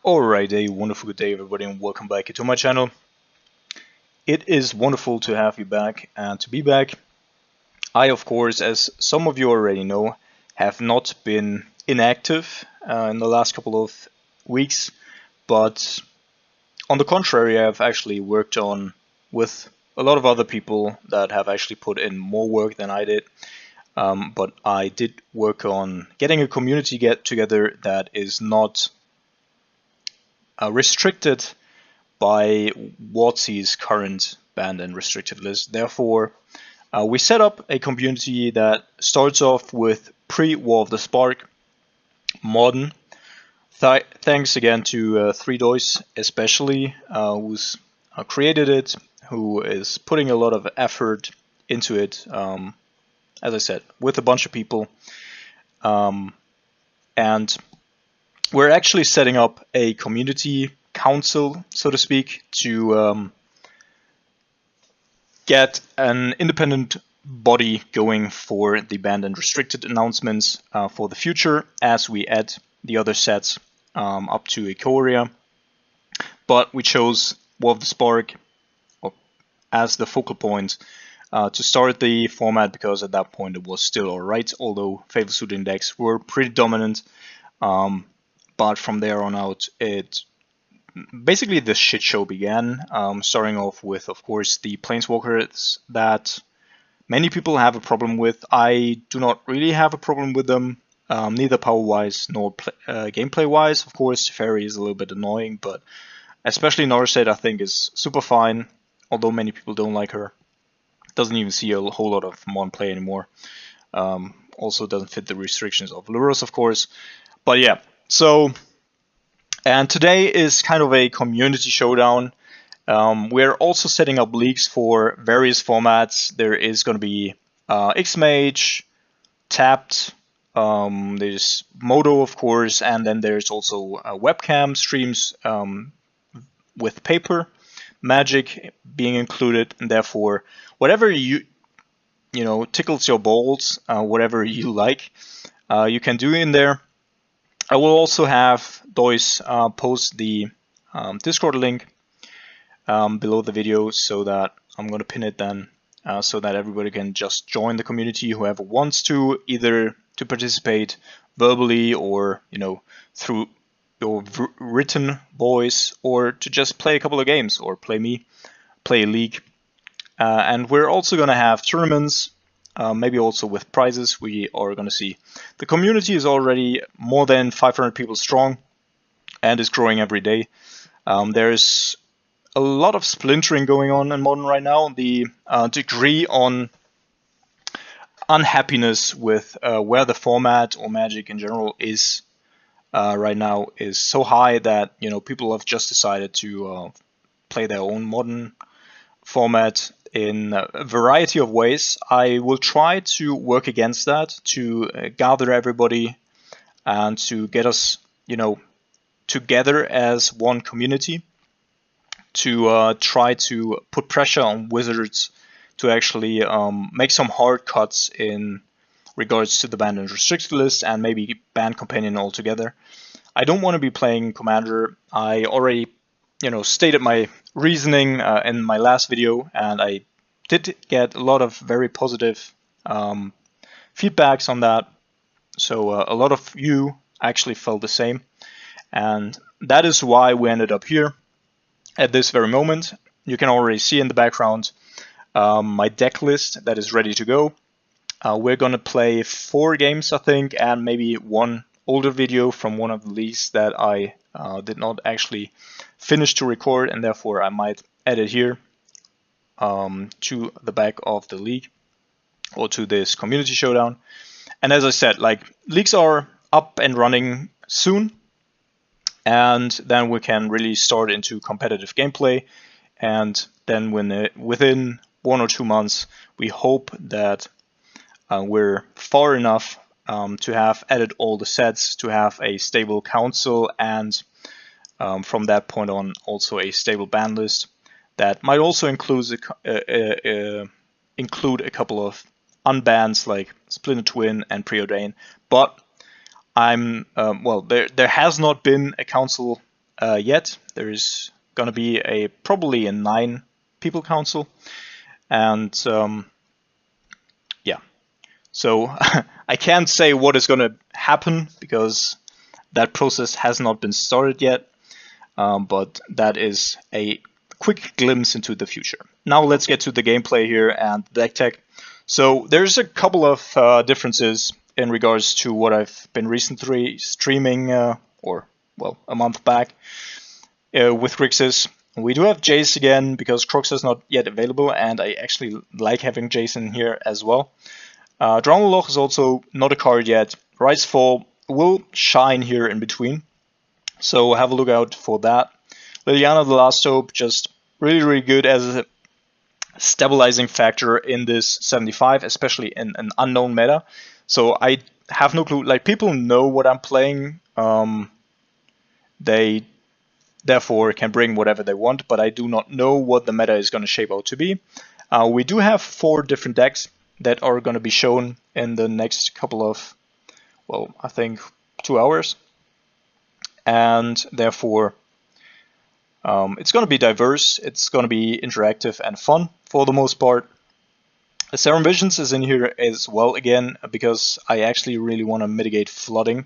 Alright, a wonderful good day everybody and welcome back to my channel. It is wonderful to have you back and to be back. I, of course, as some of you already know, have not been inactive in the last couple of weeks, but on the contrary, I've actually worked on with a lot of other people that have actually put in more work than I did. But I did work on getting a community get together that is not restricted by WotC's current banned and restricted list. Therefore, we set up a community that starts off with pre-War of the Spark, modern. Thanks again to 3dois especially, who's created it, who is putting a lot of effort into it, as I said, with a bunch of people. And we're actually setting up a community council, so to speak, to get an independent body going for the banned and restricted announcements for the future as we add the other sets up to Ikoria. But we chose War of the Spark as the focal point to start the format because at that point it was still alright, although favor suited decks were pretty dominant. But from there on out, basically the shit show began, starting off with, of course, the Planeswalkers that many people have a problem with. I do not really have a problem with them, neither power-wise nor gameplay-wise. Of course, Fairy is a little bit annoying, but especially Narset I think is super fine, although many people don't like her. Doesn't even see a whole lot of modern play anymore. Also doesn't fit the restrictions of Lurrus, of course. But yeah, so, and today is kind of a community showdown. We're also setting up leagues for various formats. There is going to be X-Mage, Tapped, there's Moto, of course, and then there's also webcam streams with paper, Magic being included, and therefore whatever you know tickles your balls, whatever you like, you can do in there. I will also have dois post the Discord link below the video, so that I'm going to pin it then, so that everybody can just join the community, whoever wants to, either to participate verbally or through your written voice, or to just play a couple of games or play a league. And we're also going to have tournaments, maybe also with prizes. We are going to see. The community is already more than 500 people strong and is growing every day. There's a lot of splintering going on in Modern right now. The degree on unhappiness with where the format or Magic in general is right now is so high that people have just decided to play their own Modern format in a variety of ways. I will try to work against that, to gather everybody and to get us, together as one community, to try to put pressure on Wizards to actually make some hard cuts in regards to the banned and restricted list, and maybe ban Companion altogether. I don't want to be playing Commander. I already stated my reasoning in my last video, and I did get a lot of very positive feedbacks on that. So a lot of you actually felt the same, and that is why we ended up here at this very moment. You can already see in the background my deck list that is ready to go. We're gonna play 4 games, I think, and maybe one older video from one of the leagues that I did not actually finish to record, and therefore I might add it here to the back of the league or to this community showdown. And as I said, leagues are up and running soon, and then we can really start into competitive gameplay. And then within 1 or 2 months, we hope that we're far enough to have added all the sets, to have a stable council, and from that point on also a stable ban list that might also include a couple of unbans like Splinter Twin and Preordain. But I'm there has not been a council yet. There is going to be probably a 9 people council, and yeah. So I can't say what is going to happen because that process has not been started yet. But that is a quick glimpse into the future. Now let's get to the gameplay here and deck tech. So there's a couple of differences in regards to what I've been recently streaming, or well, a month back with Grixis. We do have Jace again because Crux is not yet available, and I actually like having Jason here as well. Drownloch is also not a card yet. Rise/Fall will shine here in between, so have a look out for that. Liliana the Last Hope, just really good as a stabilizing factor in this 75, especially in an unknown meta. So I have no clue. Like, people know what I'm playing. They therefore can bring whatever they want, but I do not know what the meta is going to shape out to be. We do have 4 different decks that are going to be shown in the next couple of, well, I think 2 hours. And therefore, it's going to be diverse, it's going to be interactive and fun for the most part. Serum Visions is in here as well again, because I actually really want to mitigate flooding.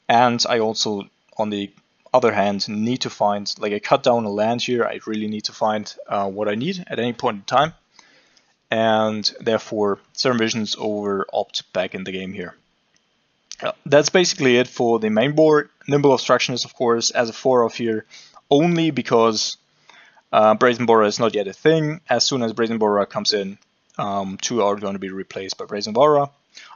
And I also, on the other hand, need to find, like, I cut down a land here, I really need to find what I need at any point in time. And therefore, Serum Visions over Opt back in the game here. That's basically it for the main board. Nimble Obstructionist, of course, as a 4-off here, only because Brazen Borer is not yet a thing. As soon as Brazen Borer comes in, 2 are going to be replaced by Brazen Borer.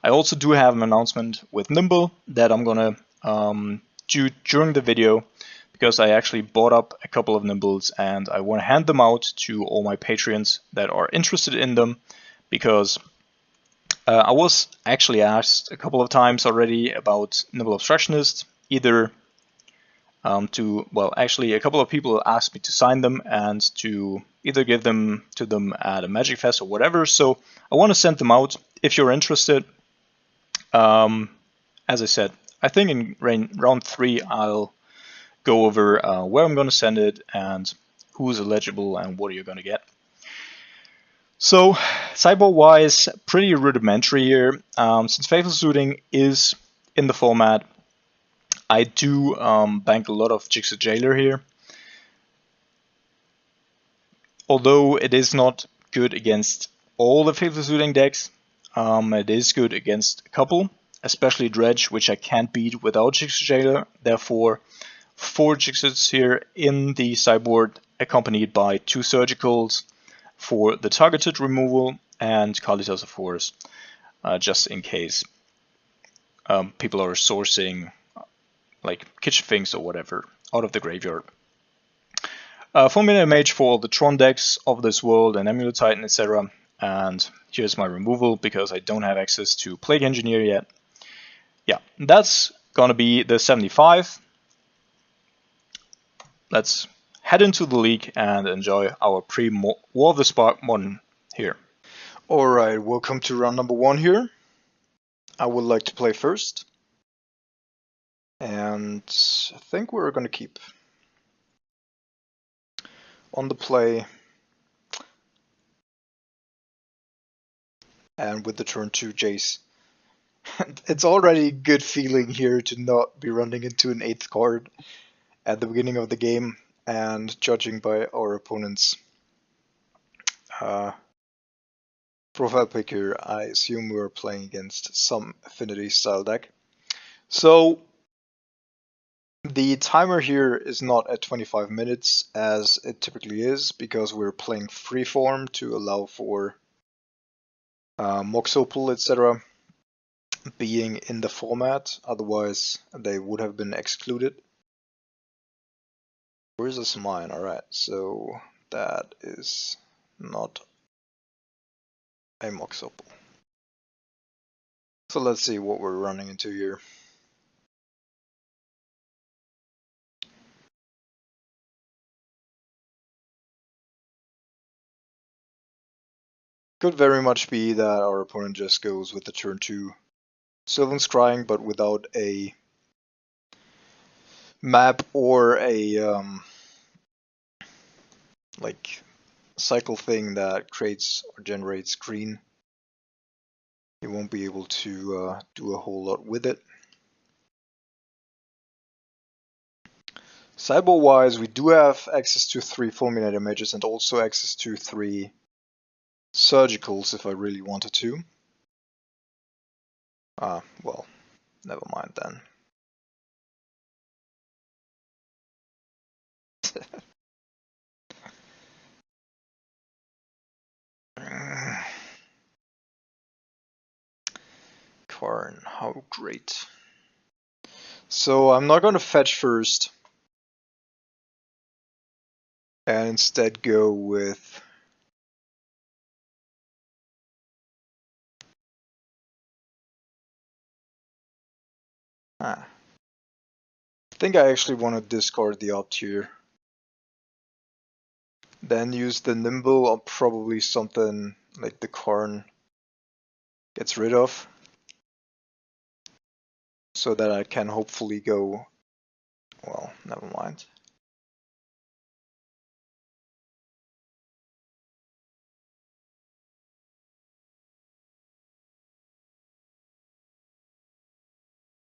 I also do have an announcement with Nimble that I'm going to do during the video, because I actually bought up a couple of Nimbles and I want to hand them out to all my Patreons that are interested in them, because I was actually asked a couple of times already about Nimble Obstructionist, either actually a couple of people asked me to sign them and to either give them to them at a Magic Fest or whatever, so I want to send them out if you're interested. As I said, I think in round 3 I'll go over where I'm going to send it and who's eligible and what you're going to get. So, sideboard-wise, pretty rudimentary here. Since Faithful Suiting is in the format, I do bank a lot of Jigsaw Jailer here. Although it is not good against all the Faithful Suiting decks, it is good against a couple, especially Dredge, which I can't beat without Jigsaw Jailer. Therefore, 4 Jigsaws here in the sideboard, accompanied by 2 Surgicals for the targeted removal, and Kalitas, of course, just in case people are sourcing like Kitchen Finks or whatever out of the graveyard. 4-mana Mage for all the Tron decks of this world and Amulet Titan, etc. And here's my removal because I don't have access to Plague Engineer yet. Yeah, that's gonna be the 75. Let's head into the league and enjoy our pre-War of the Spark Modern here. Alright, welcome to round number 1 here. I would like to play first. And I think we're going to keep on the play. And with the turn 2 Jace. It's already a good feeling here to not be running into an 8th card at the beginning of the game, and judging by our opponent's profile pick here, I assume we are playing against some affinity style deck. So the timer here is not at 25 minutes as it typically is, because we're playing freeform to allow for Mox Opal, etc. being in the format, otherwise they would have been excluded. Where's this mine? Alright, so that is not a Mox Opal. So let's see what we're running into here. Could very much be that our opponent just goes with the turn 2 Sylvan Scrying, but without a map or a like cycle thing that creates or generates green, you won't be able to do a whole lot with it. Sideboard wise, we do have access to 3 fulminator mages and also access to 3 surgicals if I really wanted to. Well, never mind then. Karn, how great. So I'm not going to fetch first and instead go with I think I actually want to discard the opt here. Then use the nimble on probably something like the Karn gets rid of, so that I can hopefully go, well, never mind.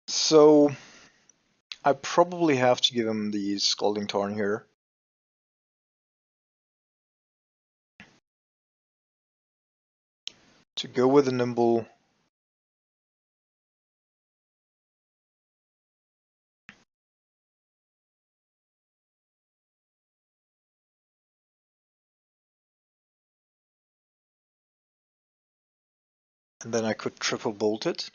So I probably have to give him the Scalding Tarn here. To go with the nimble. And then I could triple bolt it.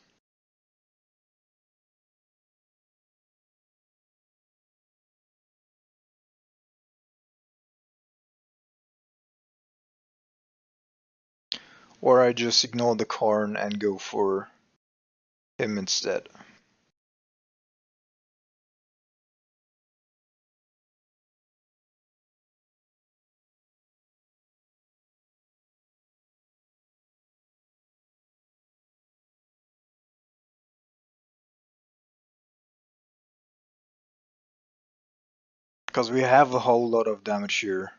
Or I just ignore the Karn and go for him instead. Because we have a whole lot of damage here.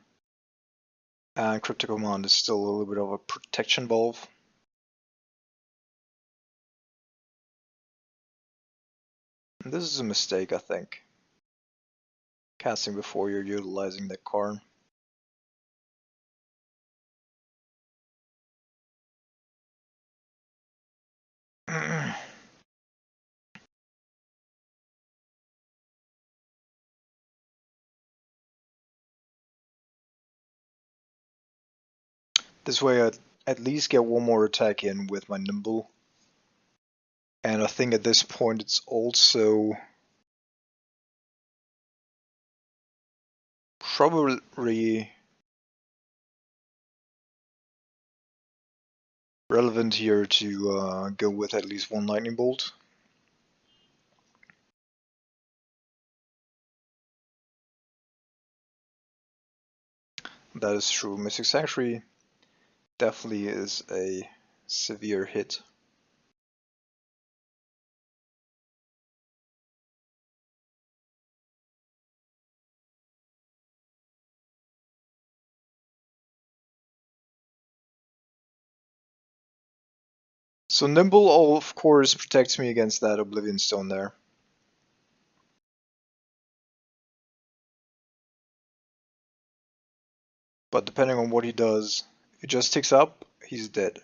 And Cryptic Command is still a little bit of a protection valve. And this is a mistake, I think. Casting before you're utilizing that Karn. This way I at least get one more attack in with my nimble. And I think at this point it's also probably relevant here to go with at least one lightning bolt. That is true. Mystic Sanctuary definitely is a severe hit. So Nimble, of course, protects me against that Oblivion Stone there. But depending on what he does, if he just ticks up, he's dead.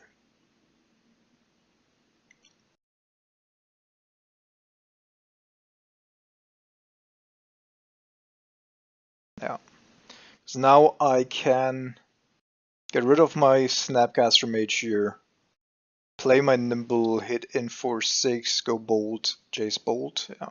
Yeah. So now I can get rid of my Snapcaster Mage here, play my Nimble, hit in for 6, go Bolt, Jace Bolt. Yeah.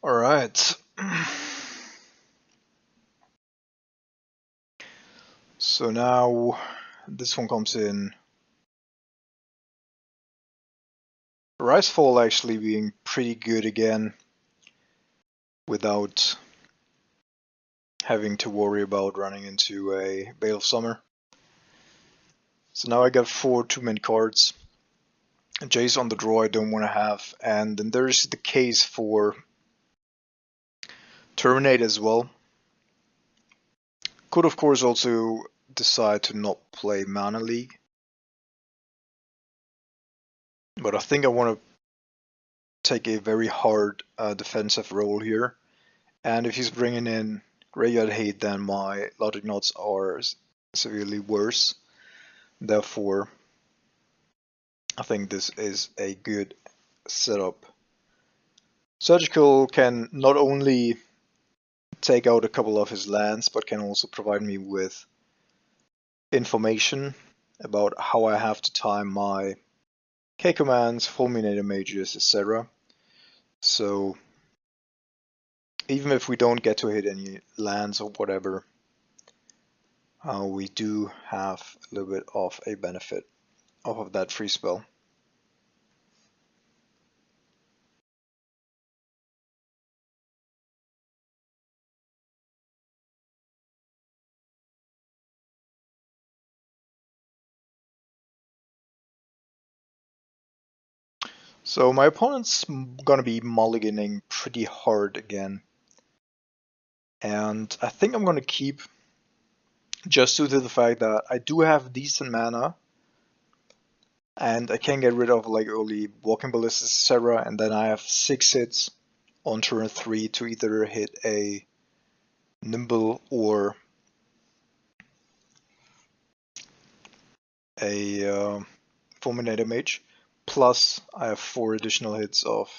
All right. So now this one comes in. Risefall actually being pretty good again without having to worry about running into a Bale of Summer. So now I got 4 2-min cards. Jace on the draw I don't want to have, and then there's the case for Terminate as well. Could of course also decide to not play Mana League, but I think I want to take a very hard defensive role here, and if he's bringing in Graveyard Hate, then my Logic Knots are severely worse. Therefore, I think this is a good setup. Surgical can not only take out a couple of his lands, but can also provide me with information about how I have to time my K commands, Fulminator Mages, etc. So even if we don't get to hit any lands or whatever, we do have a little bit of a benefit off of that free spell. So my opponent's gonna be mulliganing pretty hard again. And I think I'm gonna keep, just due to the fact that I do have decent mana and I can get rid of like early Walking Ballistas, etc. And then I have 6 hits on turn 3 to either hit a Nimble or a Fulminator Mage. Plus I have 4 additional hits of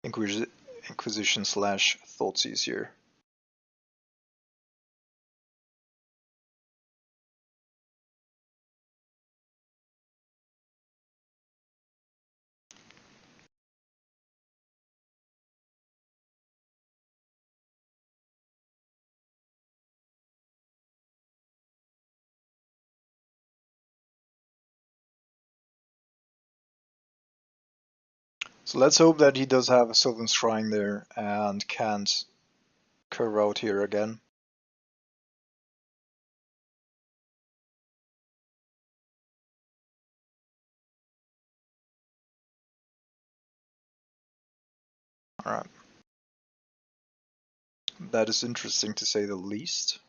Inquisition / Thoughtseize here. So let's hope that he does have a Sylvan Shrine there and can't curve out here again. Alright. That is interesting to say the least.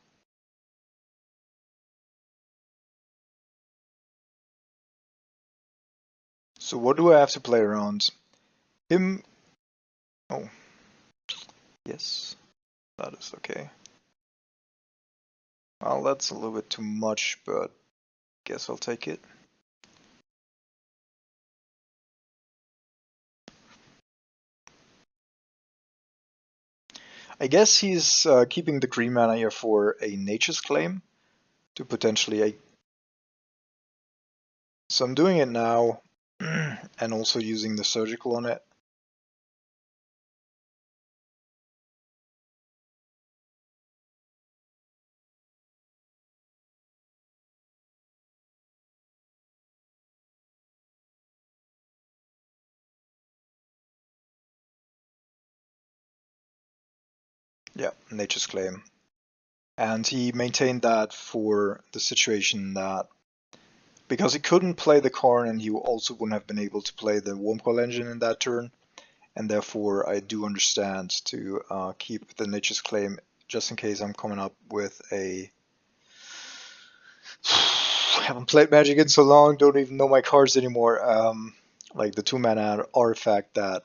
So what do I have to play around? Him... Oh. Yes. That is okay. Well, that's a little bit too much, but guess I'll take it. I guess he's keeping the green mana here for a Nature's Claim to potentially... So I'm doing it now and also using the Surgical on it. Yeah, Nature's Claim. And he maintained that for the situation that, because he couldn't play the Karn and he also wouldn't have been able to play the Wormcoil Engine in that turn, and therefore I do understand to keep the Nature's Claim just in case I'm coming up with a... haven't played Magic in so long, don't even know my cards anymore. Like the 2-mana artifact that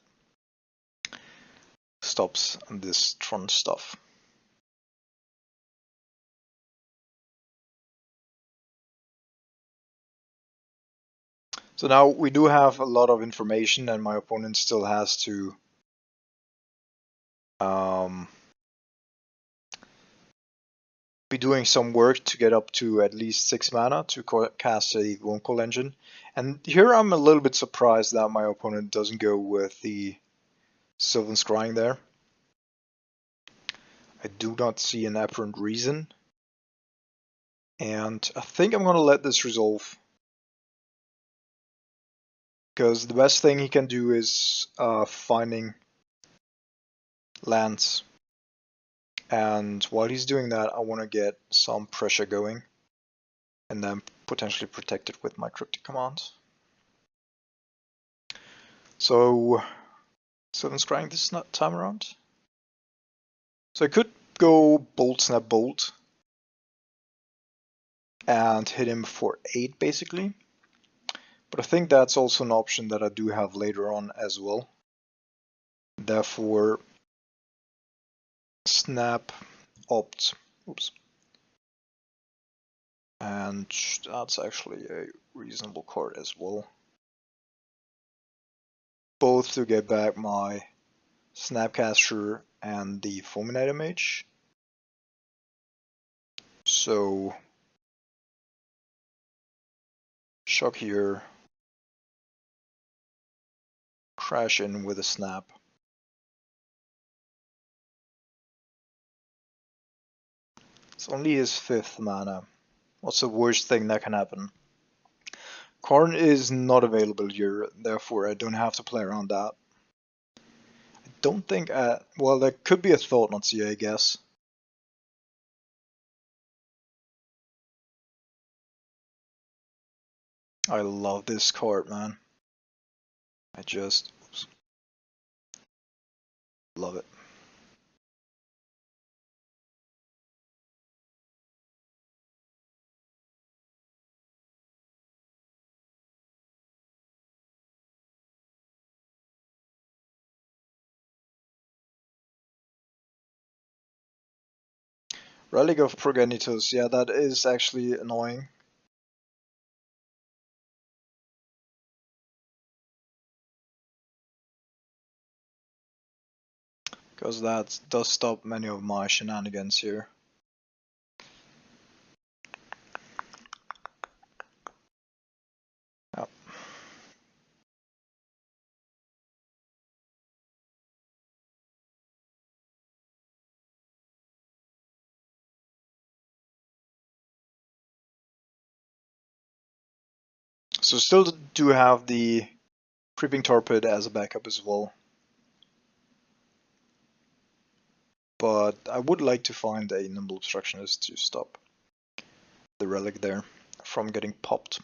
stops this Tron stuff. So now we do have a lot of information and my opponent still has to be doing some work to get up to at least 6 mana to cast a Wormcoil Engine. And here I'm a little bit surprised that my opponent doesn't go with the Sylvan Scrying there. I do not see an apparent reason. And I think I'm gonna let this resolve. Because the best thing he can do is finding lands. And while he's doing that, I want to get some pressure going. And then potentially protect it with my cryptic commands. So 7 scrying this time around. So I could go bolt, snap, bolt. And hit him for 8 basically. But I think that's also an option that I do have later on as well. Therefore, snap, opt, oops. And that's actually a reasonable card as well. Both to get back my Snapcaster and the Fulminator Mage. So, shock here, crash in with a snap. It's only his 5th mana. What's the worst thing that can happen? Karn is not available here, therefore I don't have to play around that. I don't think, well, that could be a thought not see, I guess. I love this card, man. I just love it. Relic of Progenitus, yeah, that is actually annoying. Because that does stop many of my shenanigans here. Yep. So still do have the Creeping Torpid as a backup as well. But I would like to find a Nimble Obstructionist to stop the relic there from getting popped.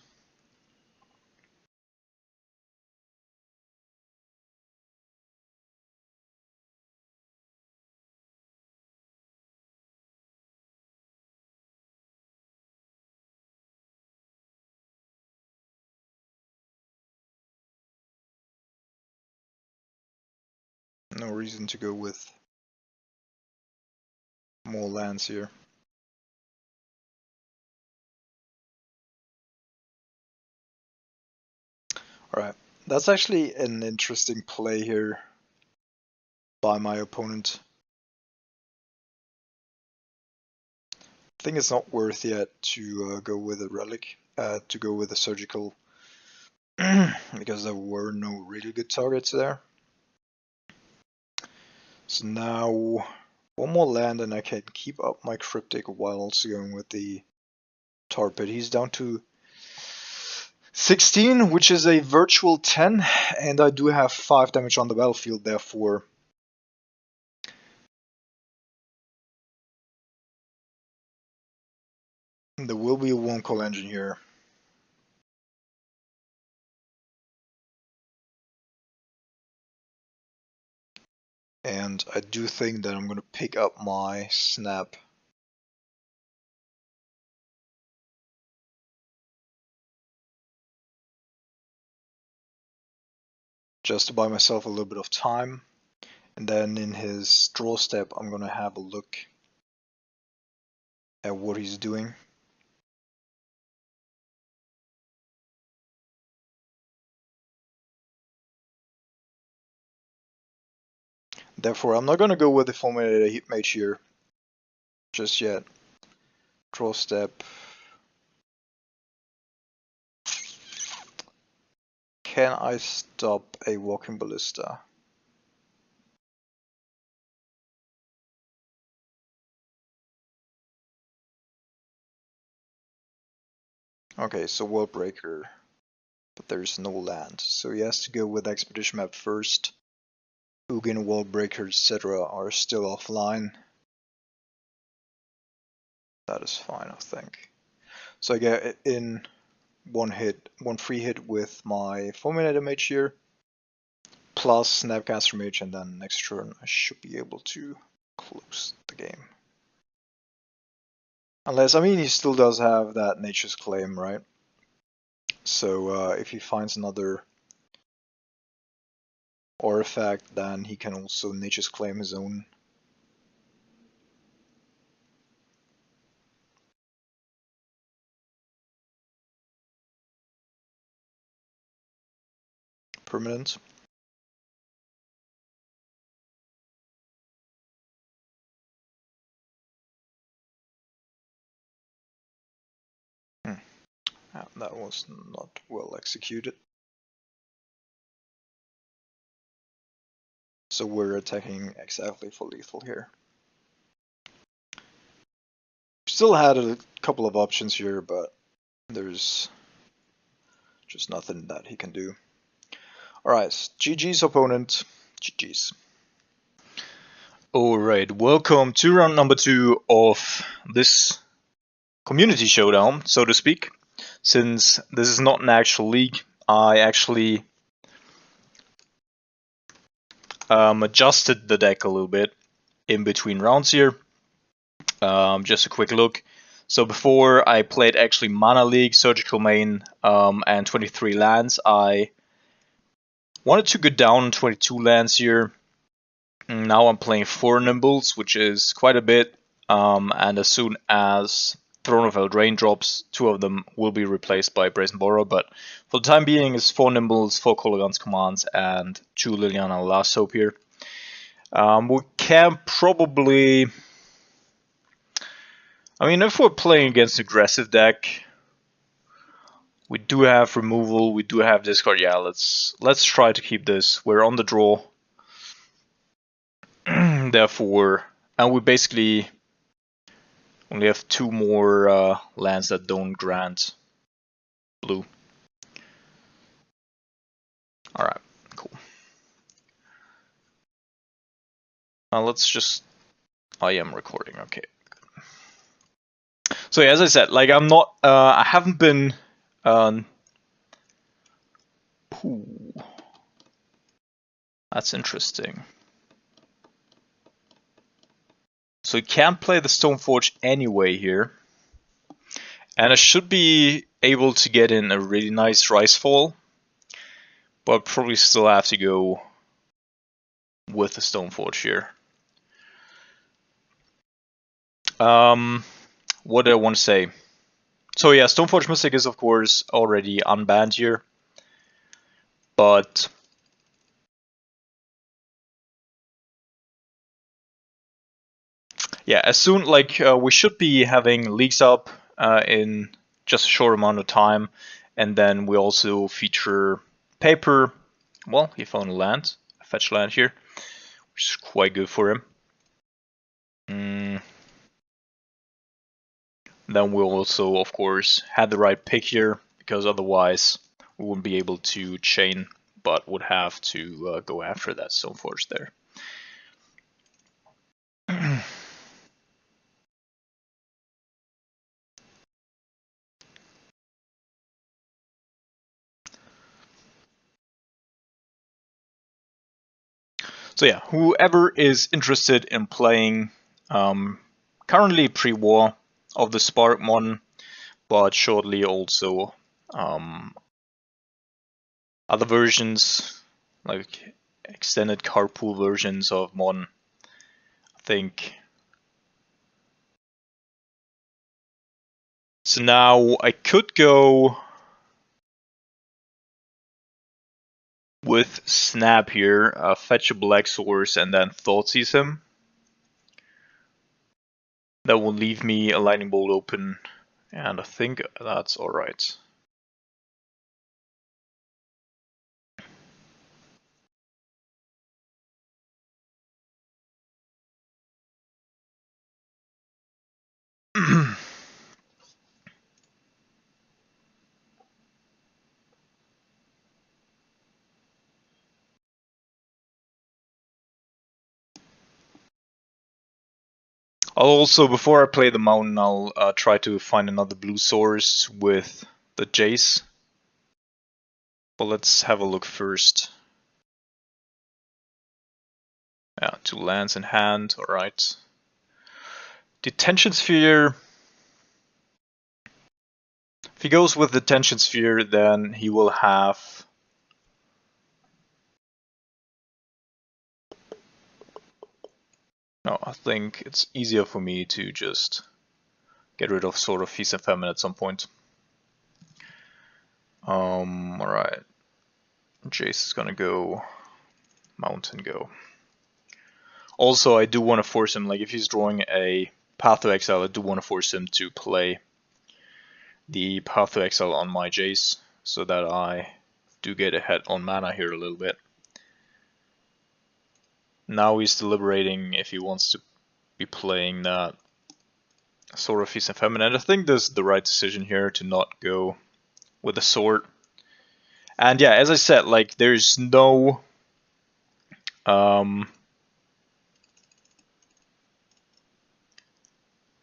No reason to go with more lands here. Alright, that's actually an interesting play here by my opponent. I think it's not worth yet to go with a relic, to go with a surgical, because there were no really good targets there. So now one more land and I can keep up my cryptic while also going with the Torpid. He's down to 16, which is a virtual 10, and I do have 5 damage on the battlefield, therefore there will be a one call engine here. And I do think that I'm going to pick up my snap. Just to buy myself a little bit of time. And then in his draw step, I'm going to have a look at what he's doing. Therefore, I'm not going to go with the Fulminator Mage here just yet. Draw step. Can I stop a Walking Ballista? Okay, so World Breaker, but there's no land, so he has to go with Expedition Map first. Ugin, World Breaker, etc. are still offline. That is fine, I think. So I get in one free hit with my Fulminator Mage here, plus Snapcaster Mage, and then next turn I should be able to close the game. Unless, I mean, he still does have that Nature's Claim, right? So if he finds another artifact, then he can also Nature's Claim his own. Permanent. That was not well executed. So we're attacking exactly for lethal here. Still had a couple of options here, but there's just nothing that he can do. Alright, GG's opponent. GG's. Alright, welcome to round number 2 of this community showdown, so to speak. Since this is not an actual league, I actually adjusted the deck a little bit in between rounds here. Just a quick look. So before I played actually Mana League, Surgical Main, and 23 lands, I wanted to go down 22 lands here. Now I'm playing 4 Nimbles, which is quite a bit, and as soon as Throne of Eldraine drops, 2 of them will be replaced by Brazen Borrow, but for the time being it's 4 Nimbles, 4 Kolaghan's Commands, and 2 Liliana Last Hope here. We can probably... I mean, if we're playing against an aggressive deck, we do have removal, we do have discard. Yeah, let's try to keep this. We're on the draw. Therefore, and we basically only have 2 more lands that don't grant blue. Alright, cool. Let's just... I am recording, okay. So yeah, as I said, like I'm not... I haven't been... That's interesting. So you can't play the Stoneforge anyway here. And I should be able to get in a really nice Rise-Fall. But probably still have to go with the Stoneforge here. What do I want to say? So yeah, Stoneforge Mystic is of course already unbanned here. But... yeah, as soon, like, we should be having leaks up in just a short amount of time. And then we also feature paper. Well, he found a land, a fetch land here, which is quite good for him. Then we'll also, of course, have the right pick here, because otherwise we wouldn't be able to chain, but would have to go after that Stoneforge there. So yeah, whoever is interested in playing currently pre-war of the Spark Modern, but shortly also other versions, like extended cardpool versions of Modern, I think. So now I could go with Snap here, fetch a Black Source and then Thoughtseize him. That will leave me a Lightning Bolt open, and I think that's alright. I'll also, before I play the mountain, I'll try to find another blue source with the Jace. But let's have a look first. Yeah, 2 lands in hand, alright. Detention Sphere. If he goes with the Detention Sphere, then he will have... No, I think it's easier for me to just get rid of Sword of Feast and Famine at some point. Alright. Jace is gonna go. Mountain go. Also, I do want to force him, like if he's drawing a Path to Exile, I do want to force him to play the Path to Exile on my Jace, so that I do get ahead on mana here a little bit. Now he's deliberating if he wants to be playing that Sword of Feast and Famine, and I think this is the right decision here to not go with the sword. And yeah, as I said, like there's no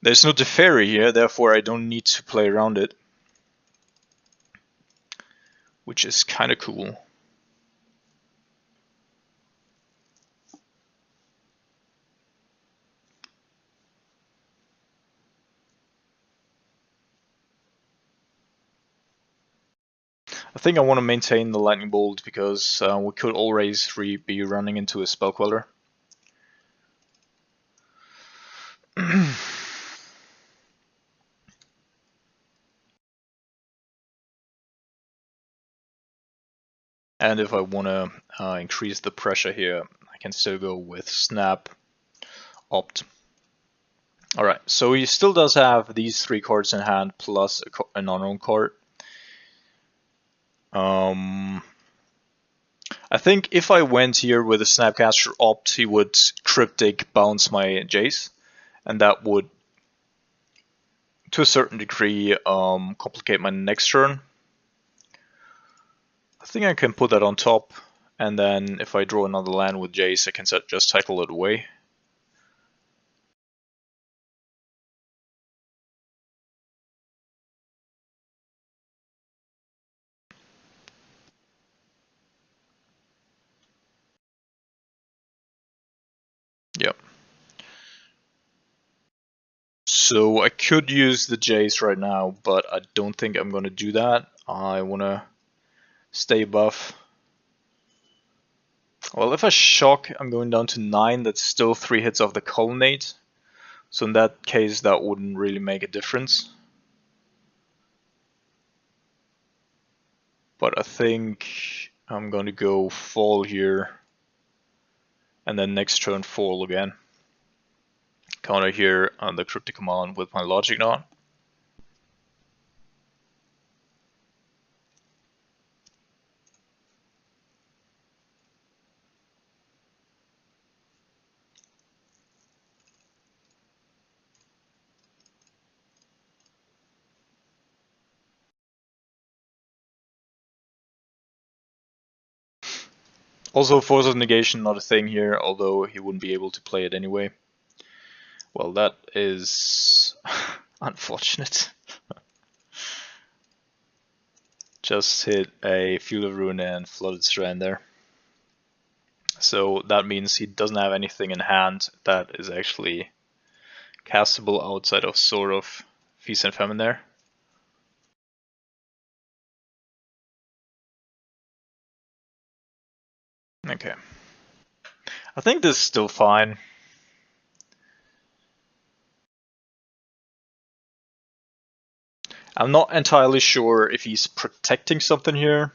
there's no Teferi here, therefore I don't need to play around it, which is kind of cool. I think I want to maintain the Lightning Bolt because we could always be running into a Spell Queller. And if I want to increase the pressure here, I can still go with Snap, Opt. Alright, so he still does have these 3 cards in hand plus an unknown card. I think if I went here with a Snapcaster Opt, he would Cryptic bounce my Jace, and that would, to a certain degree, complicate my next turn. I think I can put that on top, and then if I draw another land with Jace, I can just tackle it away. Yep. So I could use the Jace right now, but I don't think I'm going to do that. I want to stay above. Well, if I shock, I'm going down to 9. That's still 3 hits of the Colonnade. So in that case, that wouldn't really make a difference. But I think I'm going to go fall here. And then next turn fall again. Counter here on the Cryptic Command with my Logic Knot. Also, Force of Negation not a thing here, although he wouldn't be able to play it anyway. Well, that is unfortunate. Just hit a Field of Ruin and Flooded Strand there. So that means he doesn't have anything in hand that is actually castable outside of Sword of Feast and Famine there. Okay. I think this is still fine. I'm not entirely sure if he's protecting something here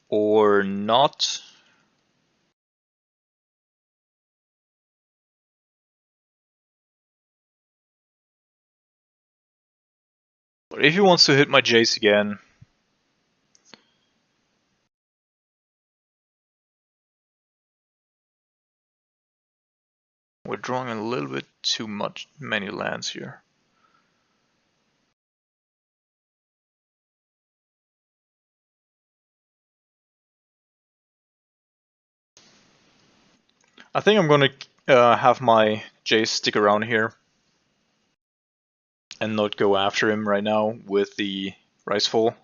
or not. But if he wants to hit my Jace again, we're drawing a little bit too many lands here. I think I'm gonna have my Jace stick around here and not go after him right now with the Ricefall.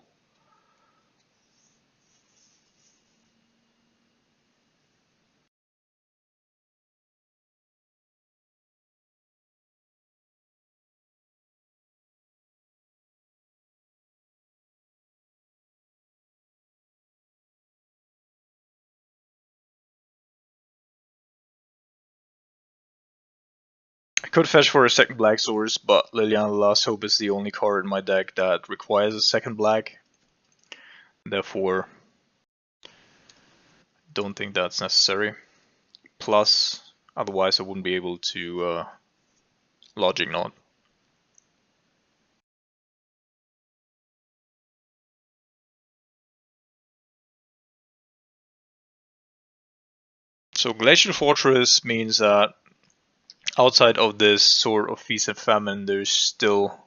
I could fetch for a second black source, but Liliana Last Hope is the only card in my deck that requires a second black. Therefore, don't think that's necessary. Plus, otherwise I wouldn't be able to Logic Knot. So Glacial Fortress means that outside of this sort of feast and famine, there's still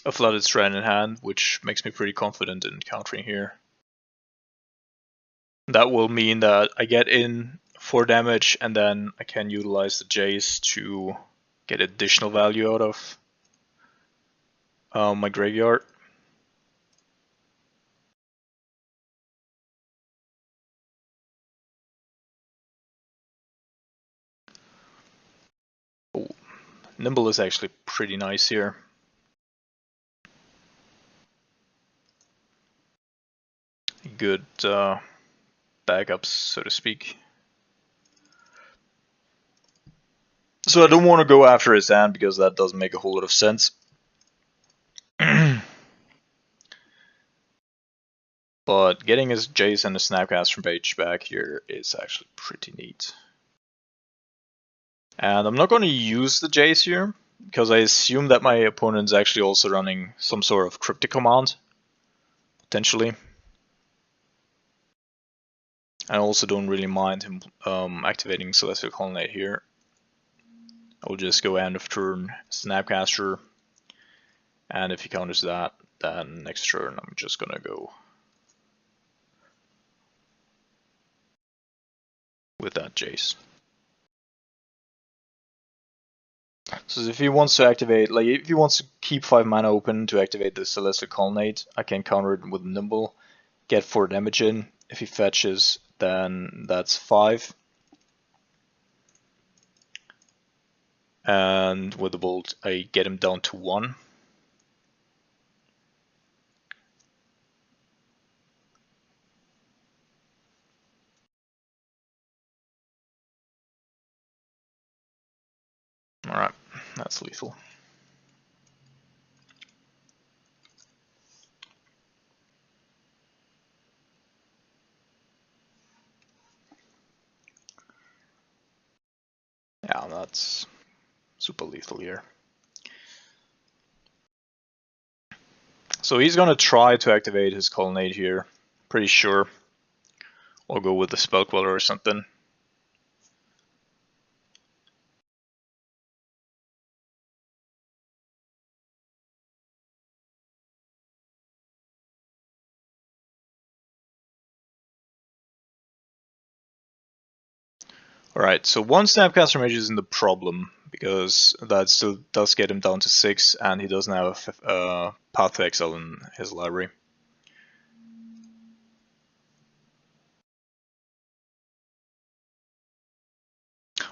a Flooded Strand in hand, which makes me pretty confident in countering here. That will mean that I get in 4 damage and then I can utilize the Jace to get additional value out of my graveyard. Oh, Nimble is actually pretty nice here. Good backups, so to speak. So I don't want to go after his hand because that doesn't make a whole lot of sense. But getting his Jace and a Snapcaster page back here is actually pretty neat. And I'm not going to use the Jace here, because I assume that my opponent's actually also running some sort of cryptic command, potentially. I also don't really mind him activating Celestial Colonnade here. I'll just go end of turn, Snapcaster, and if he counters that, then next turn I'm just gonna go with that Jace. So if he wants to activate, like if he wants to keep 5 mana open to activate the Celestial Colonnade, I can counter it with Nimble, get 4 damage in. If he fetches, then that's 5. And with the Bolt, I get him down to 1. Alright, that's lethal. Yeah, that's super lethal here. So he's gonna try to activate his Colonnade here, pretty sure. Or go with the Spell Queller or something. Alright, so 1 Snapcaster Mage isn't the problem, because that still does get him down to 6, and he doesn't have a Path to Exile in his library.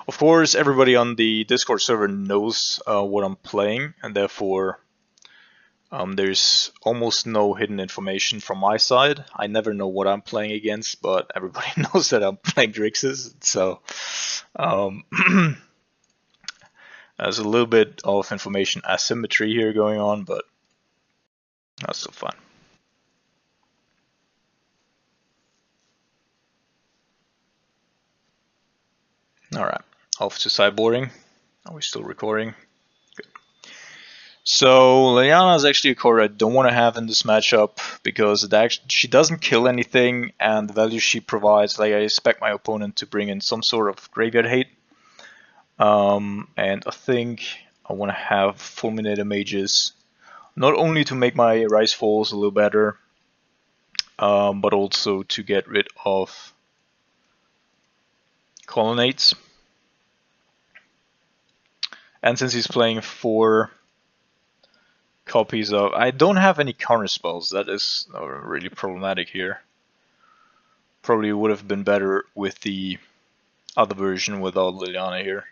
Of course, everybody on the Discord server knows what I'm playing, and therefore there's almost no hidden information from my side. I never know what I'm playing against, but everybody knows that I'm playing Grixis, so there's a little bit of information asymmetry here going on, but that's still fun. Alright, off to sideboarding. Are we still recording? Good. So Liliana is actually a card I don't want to have in this matchup because she doesn't kill anything, and the value she provides, like I expect my opponent to bring in some sort of graveyard hate. And I think I want to have Fulminator Mages Not only to make my rise falls a little better, but also to get rid of colonnades. And since he's playing 4 copies of... I don't have any counter spells, that is really problematic here. Probably would have been better with the other version without Liliana here.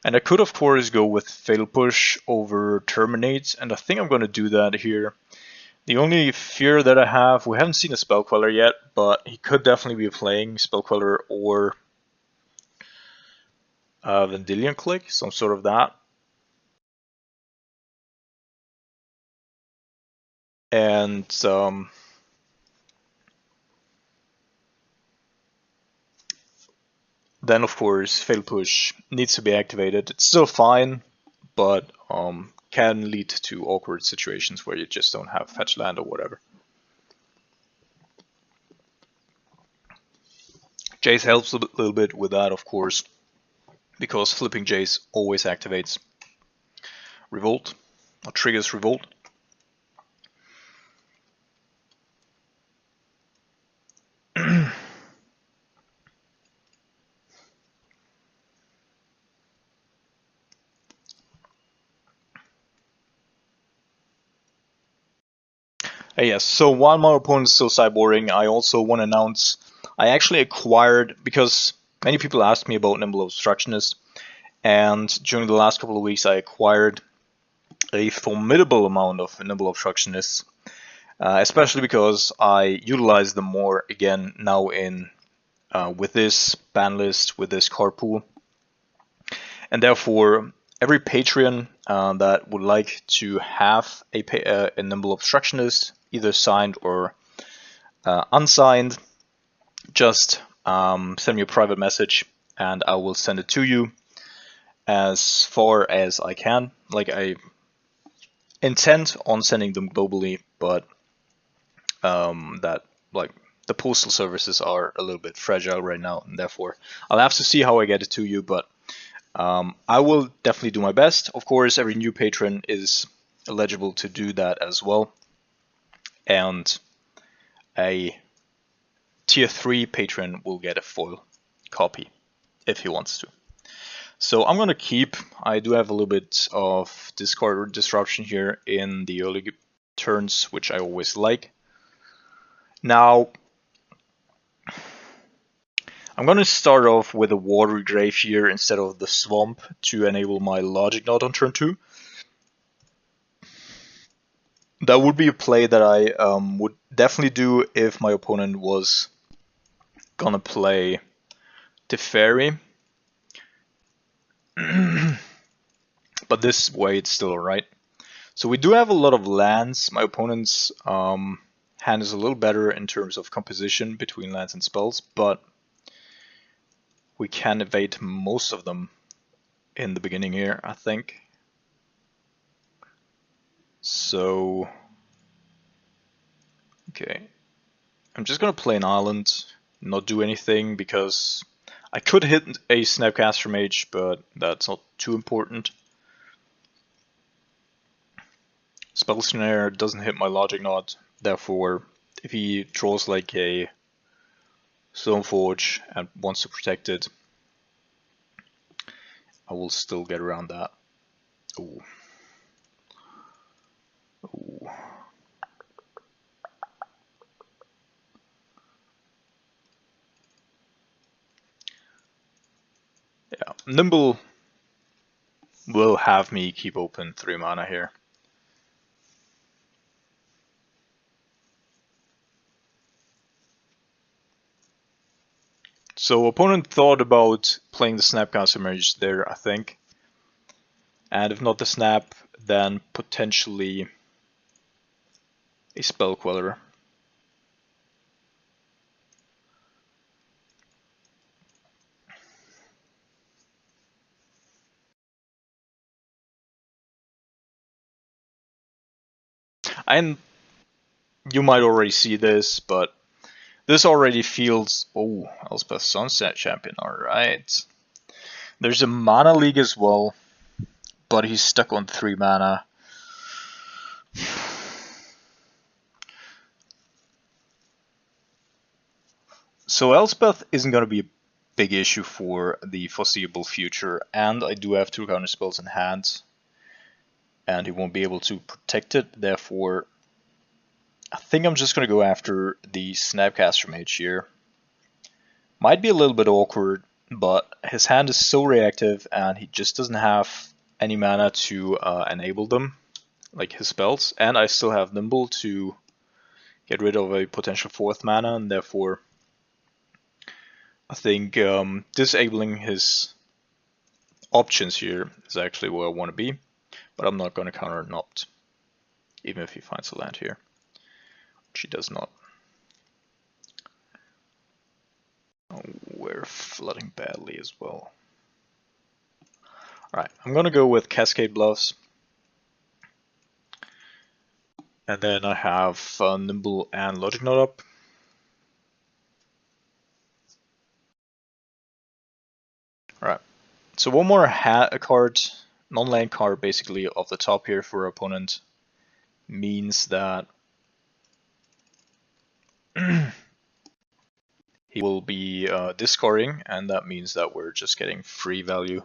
And I could of course go with Fatal Push over Terminate, and I think I'm going to do that here. The only fear that I have, we haven't seen a Spell Queller yet, but he could definitely be playing Spell Queller or Vendilion Click, some sort of that. And then of course Fatal Push needs to be activated. It's still fine, but can lead to awkward situations where you just don't have fetch land or whatever. Jace helps a little bit with that, of course, because flipping Jace always activates Revolt, or triggers Revolt. Yes, so while my opponent is still sideboarding, I also want to announce I actually acquired, because many people asked me about Nimble Obstructionist, and during the last couple of weeks I acquired a formidable amount of Nimble Obstructionists, especially because I utilize them more again now in with this ban list, with this card pool, and therefore every Patreon that would like to have a Nimble Obstructionist, either signed or unsigned, just send me a private message and I will send it to you as far as I can. Like, I intend on sending them globally, but that, like, the postal services are a little bit fragile right now, and therefore I'll have to see how I get it to you, but I will definitely do my best. Of course, every new patron is eligible to do that as well, and a tier 3 patron will get a foil copy if he wants to. So I'm going to keep, I do have a little bit of discard disruption here in the early turns, which I always like. Now, I'm going to start off with a watery grave here instead of the swamp to enable my logic knot on turn 2. That would be a play that I would definitely do if my opponent was gonna play Teferi. But this way it's still alright. So we do have a lot of lands. My opponent's hand is a little better in terms of composition between lands and spells, but we can evade most of them in the beginning here, I think. So, okay, I'm just gonna play an island, not do anything, because I could hit a Snapcaster Mage, but that's not too important. Spell Snare doesn't hit my Logic Knot, therefore if he draws like a Stoneforge and wants to protect it, I will still get around that. Ooh. Ooh. Yeah, Nimble will have me keep open 3 mana here. So opponent thought about playing the Snapcaster Mage there, I think. And if not the Snap, then potentially a Spell Queller. And you might already see this, but this already feels... Oh, Elspeth Sunset Champion, alright. There's a mana leak as well, but he's stuck on 3 mana. So Elspeth isn't going to be a big issue for the foreseeable future, and I do have 2 counter spells in hand, and he won't be able to protect it. Therefore, I think I'm just going to go after the Snapcaster Mage here. Might be a little bit awkward, but his hand is so reactive and he just doesn't have any mana to enable them, like his spells. And I still have Nimble to get rid of a potential 4th mana, and therefore I think disabling his options here is actually where I want to be. But I'm not going to counter an opt, even if he finds a land here, which he does not. Oh, we're flooding badly as well. Alright, I'm going to go with Cascade Bluffs. And then I have Nimble and Logic Node up. Alright, so one more card, non-land card basically off the top here for our opponent means that he will be discarding, and that means that we're just getting free value.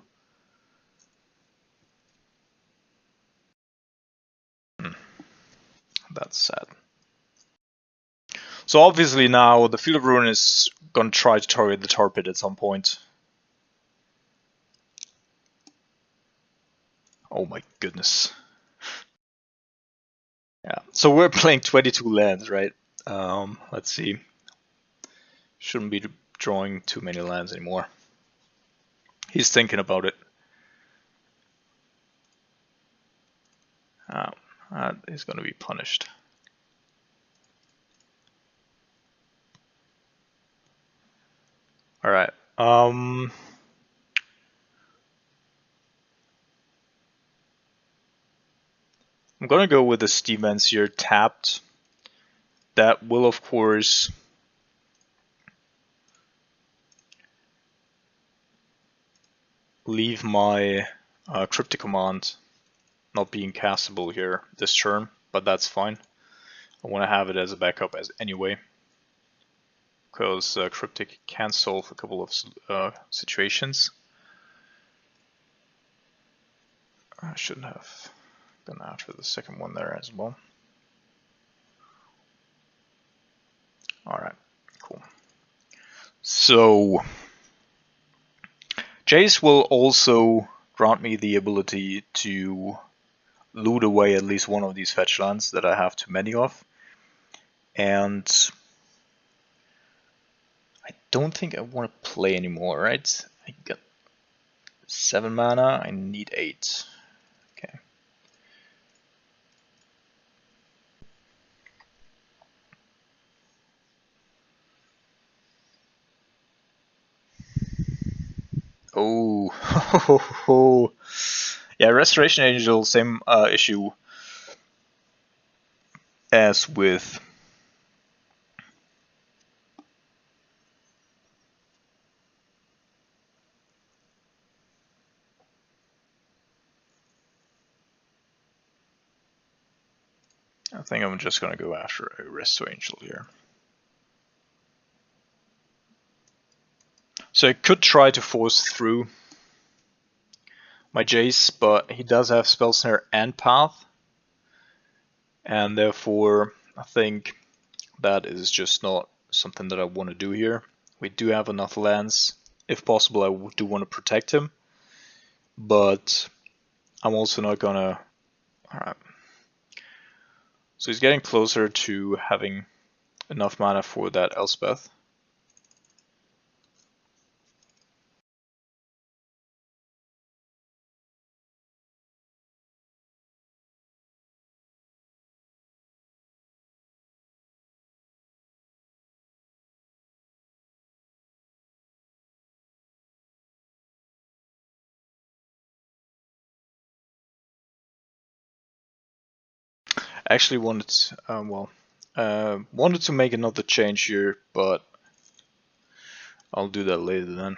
That's sad. So obviously now the Field of Ruin is going to try to target the tar pit at some point. Oh my goodness. Yeah, so we're playing 22 lands, right? Let's see. Shouldn't be drawing too many lands anymore. He's thinking about it. He's going to be punished. Alright. I'm going to go with the Stevens here tapped. That will, of course, leave my Cryptic Command not being castable here this turn, but that's fine. I want to have it as a backup as anyway, because Cryptic can solve a couple of situations. I shouldn't have gone after the second one there as well. Alright, cool. So Jace will also grant me the ability to loot away at least one of these fetch lands that I have too many of. And I don't think I want to play anymore, right? I got 7 mana, I need 8. Okay. Oh, yeah, Restoration Angel, same issue as with I think I'm just going to go after a Resto Angel here. So I could try to force through my Jace, but he does have Spell Snare and Path. And therefore, I think that is just not something that I want to do here. We do have enough lands. If possible, I do want to protect him. But I'm also not going to... Alright. So he's getting closer to having enough mana for that Elspeth. I actually wanted to make another change here, but I'll do that later then.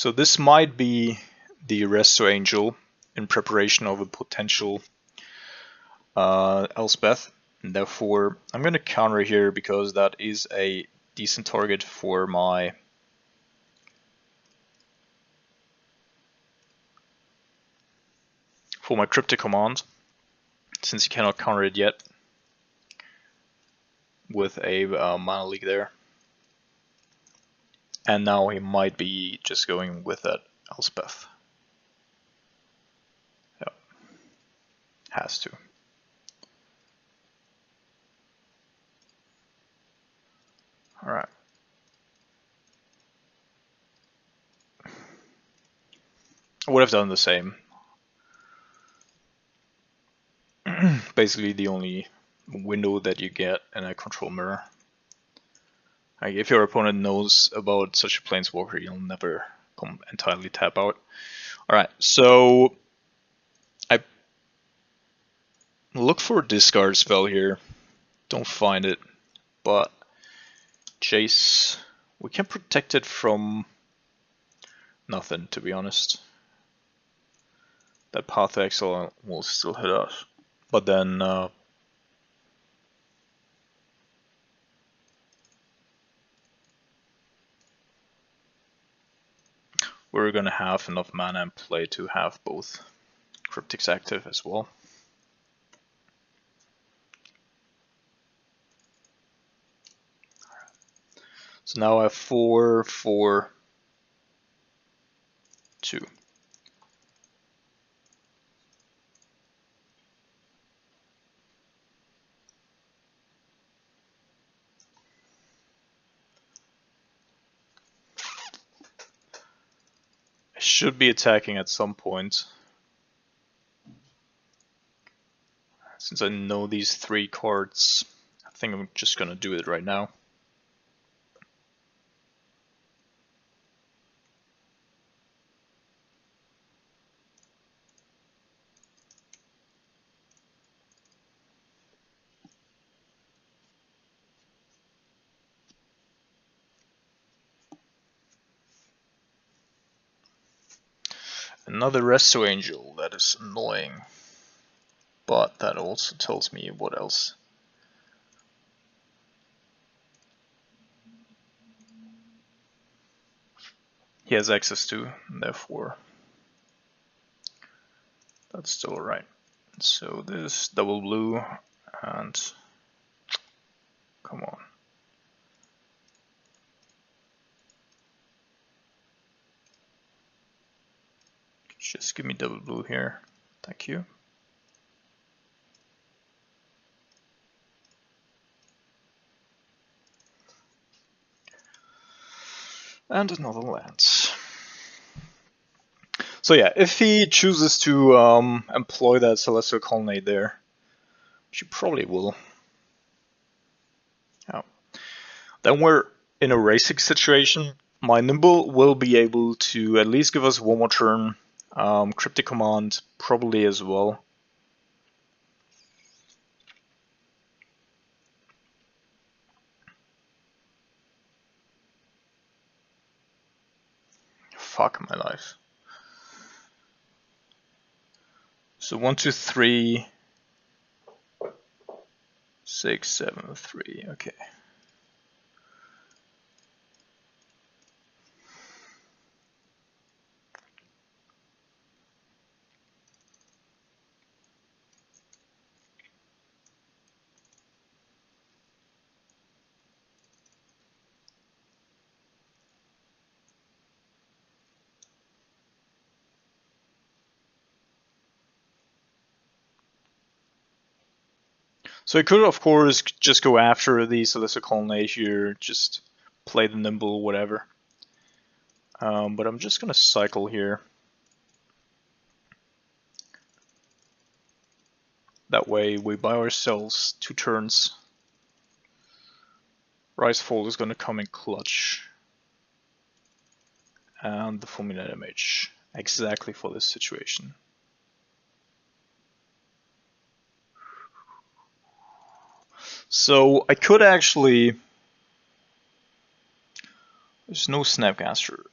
So this might be the Resto Angel in preparation of a potential Elspeth. And therefore, I'm going to counter here because that is a decent target for my cryptic command, since you cannot counter it yet with a mana leak there. And now he might be just going with that Elspeth. Yep. Has to. Alright. I would have done the same. Basically the only window that you get in a control mirror. Like if your opponent knows about such a planeswalker, you'll never entirely tap out. Alright, so I look for a discard spell here. Don't find it, but Jace, we can protect it from nothing, to be honest. That Path to Exile will still hit us, but then we're gonna have enough mana in play to have both Cryptics active as well. So now I have 4, 4, 2. I should be attacking at some point. Since I know these 3 cards, I think I'm just gonna do it right now. Another Resto Angel, that is annoying. But that also tells me what else. He has access to, and therefore that's still alright. So this double blue and come on. Just give me double blue here. Thank you. And another land. So yeah, if he chooses to employ that Celestial Colonnade there, which he probably will. Oh. Then we're in a racing situation. My Nimble will be able to at least give us one more turn. Cryptic Command probably as well. Fuck my life. So 1, 2, 3, 6, 7, 3. Okay. So I could, of course, just go after the Celestial Colonnade here, just play the Nimble, whatever. But I'm just gonna cycle here. That way we buy ourselves 2 turns. Rise-Fall is gonna come in clutch. And the Fulminate damage, exactly for this situation. So I could actually... There's no Snapcaster.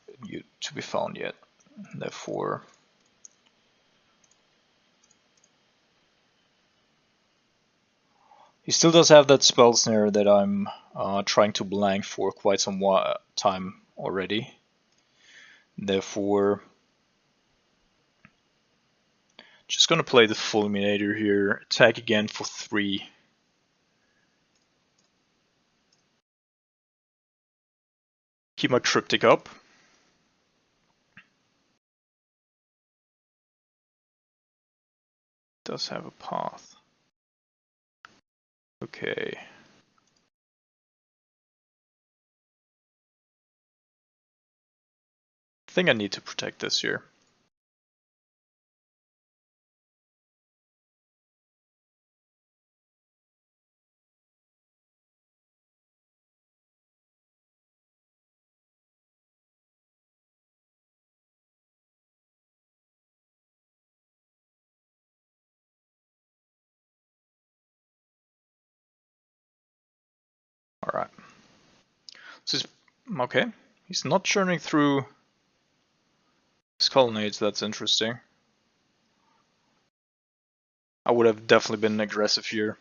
to be found yet. Therefore, he still does have that spell snare that I'm trying to blank for quite some time already. Therefore, just gonna play the Fulminator here, attack again for 3. Keep my Cryptic up. Does have a path. Okay. I think I need to protect this here. Alright. So okay. He's not churning through his colonnades, that's interesting. I would have definitely been aggressive here.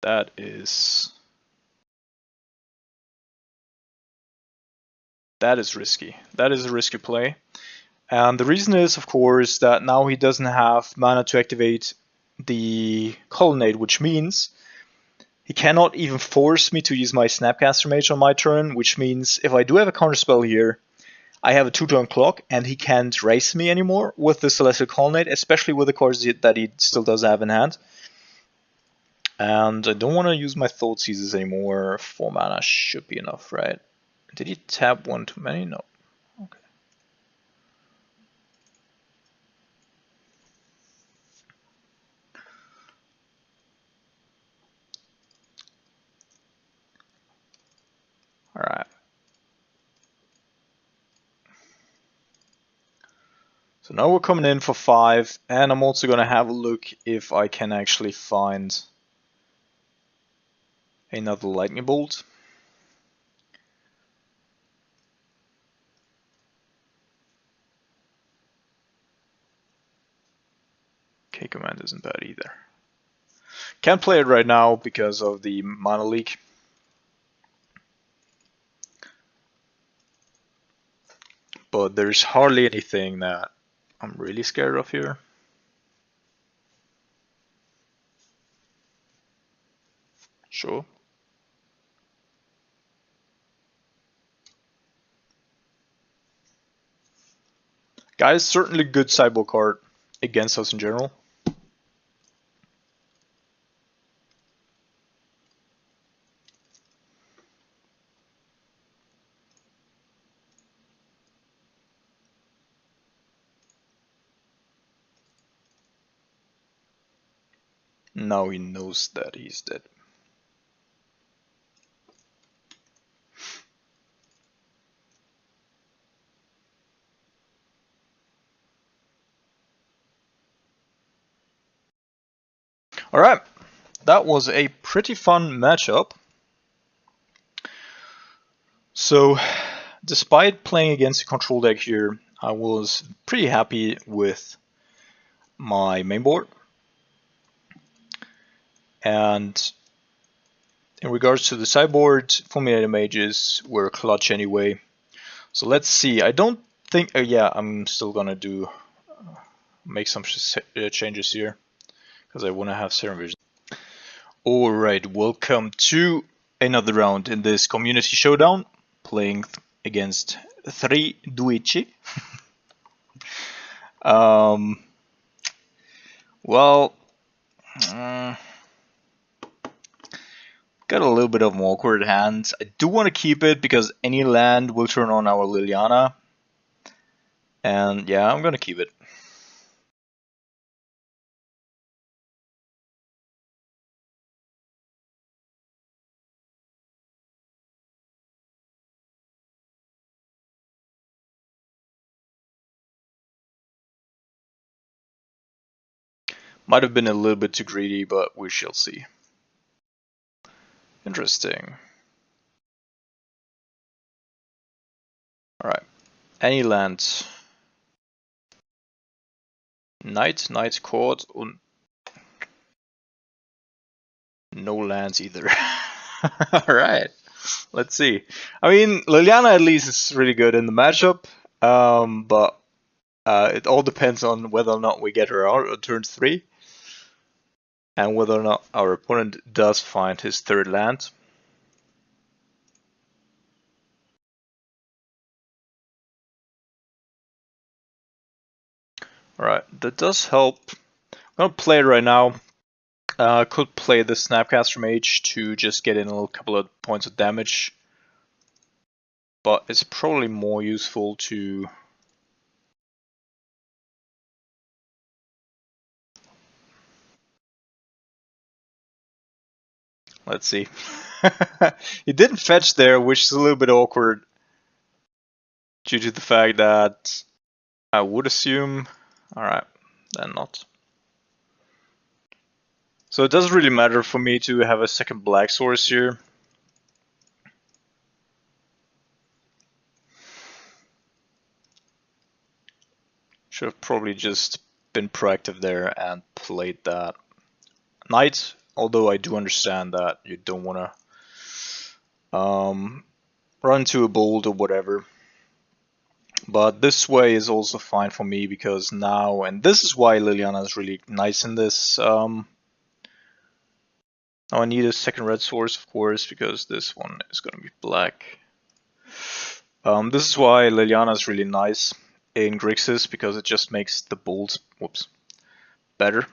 That is risky. That is a risky play. And the reason is, of course, that now he doesn't have mana to activate the colonnade, which means he cannot even force me to use my Snapcaster Mage on my turn, which means if I do have a counterspell here, I have a 2-turn clock, and he can't race me anymore with the Celestial Colonnade, especially with the cards that he still does have in hand. And I don't want to use my Thought Seizes anymore. 4 mana should be enough, right? Did he tap one too many? No. Okay. Alright. So now we're coming in for 5, and I'm also going to have a look if I can actually find another Lightning Bolt. K-Command isn't bad either. Can't play it right now because of the mana leak. But there's hardly anything that I'm really scared of here. Sure. Guy is certainly a good sideboard card against us in general. Now he knows that he's dead. Alright, that was a pretty fun matchup. So, despite playing against a control deck here, I was pretty happy with my main board. And in regards to the sideboard, Fulminator Mages were clutch anyway. So let's see, I don't think, yeah, I'm still gonna make some changes here, because I want to have Serum Vision. Alright, welcome to another round in this community showdown, playing against 3 Duichi. Well, got a little bit of an awkward hand. I do want to keep it because any land will turn on our Liliana. And yeah, I'm gonna keep it. Might have been a little bit too greedy, but we shall see. Interesting. Alright, any land. Knight, Knight Court, and no lands either. Alright, let's see. I mean, Liliana at least is really good in the matchup, but it all depends on whether or not we get her out on turn 3, and whether or not our opponent does find his third land. Alright, that does help. I'm gonna play it right now. Could play the Snapcaster Mage to just get in a little couple of points of damage, but it's probably more useful to let's see. He didn't fetch there, which is a little bit awkward due to the fact that I would assume. Alright, then not. So it doesn't really matter for me to have a second black source here. Should have probably just been proactive there and played that knight, although I do understand that you don't want to run to a bolt or whatever. But this way is also fine for me because now, and this is why Liliana is really nice in this. Now I need a second red source, of course, because this one is going to be black. This is why Liliana is really nice in Grixis, because it just makes the bolt, better.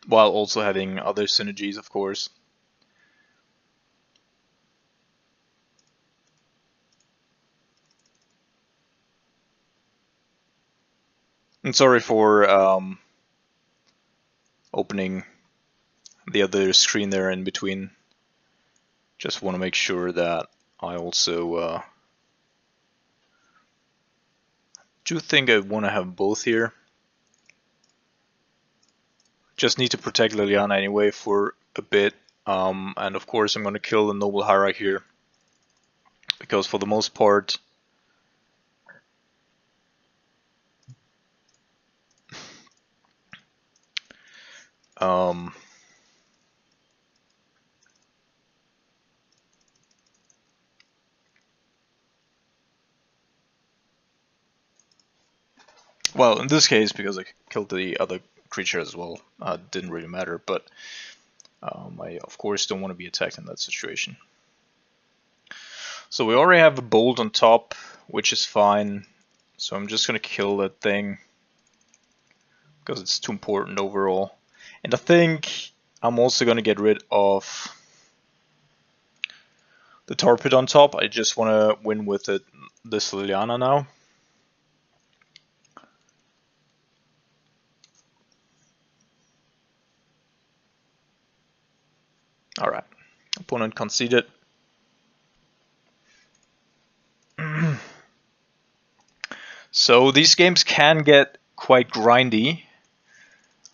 While also having other synergies, of course. And sorry for opening the other screen there in between. Just want to make sure that I also do think I want to have both here. Just need to protect Liliana anyway for a bit. And of course I'm going to kill the Noble Hierarch here, because for the most part well, in this case, because I killed the other creature as well, didn't really matter, but I of course don't want to be attacked in that situation. So we already have a bolt on top, which is fine. So I'm just gonna kill that thing because it's too important overall. And I think I'm also gonna get rid of the torpid on top. I just wanna win with it, this Liliana now. Alright, opponent conceded. So these games can get quite grindy.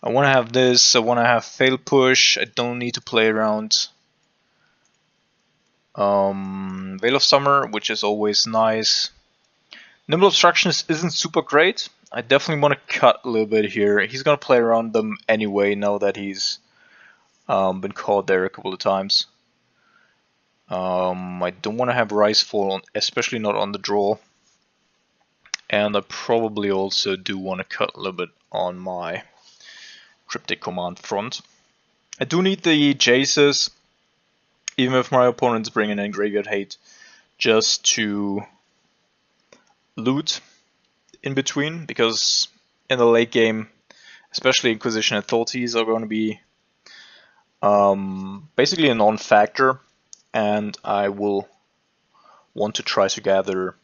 I want to have this, I want to have fail push, I don't need to play around Veil of Summer, which is always nice. Nimble Obstructionist isn't super great. I definitely want to cut a little bit here. He's going to play around them anyway, now that he's been caught there a couple of times. I don't want to have Rise Fall, especially not on the draw. And I probably also do want to cut a little bit on my Cryptic Command front. I do need the Jaces, even if my opponent's bringing in Graveyard Hate, just to loot in between, because in the late game, especially Inquisition Authorities are going to be basically a non-factor, and I will want to try to gather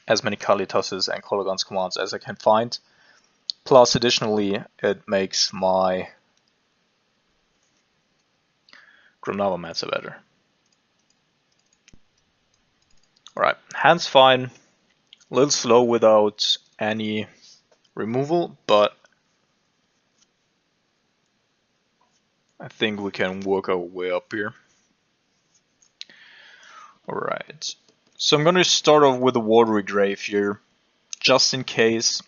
as many Kalitas's and Kolaghan's commands as I can find. Plus, additionally, it makes my Grimnava Mancer better. Alright, hand's fine. A little slow without any removal, but I think we can work our way up here. Alright, so I'm going to start off with a watery grave here, just in case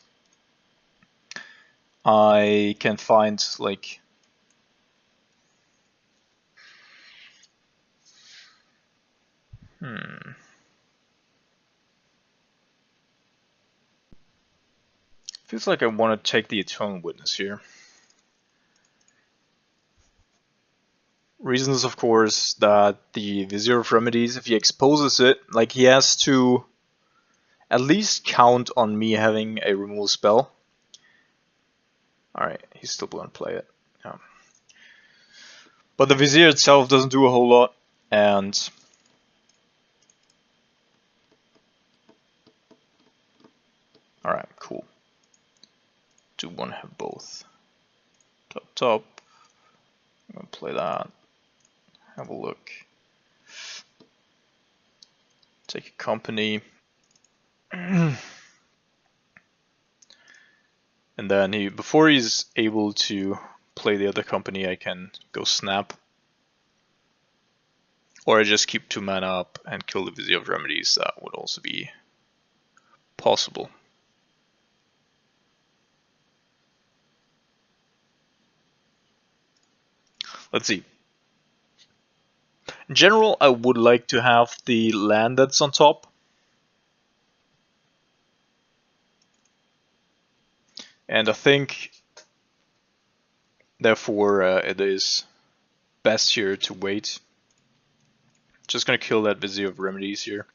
I can find like feels like I want to take the Eternal Witness here. Reasons, of course, that the Vizier of Remedies, if he exposes it, like he has to at least count on me having a removal spell. Alright, he's still going to play it. Yeah. But the Vizier itself doesn't do a whole lot, and alright, cool. Do want to have both. Top. I'm going to play that. Have a look. Take a company. And then before he's able to play the other company, I can go snap. Or I just keep 2 mana up and kill the Vizier of Remedies. That would also be possible. Let's see. In general, I would like to have the land that's on top. And I think, therefore, it is best here to wait. Just gonna kill that Vizier of Remedies here.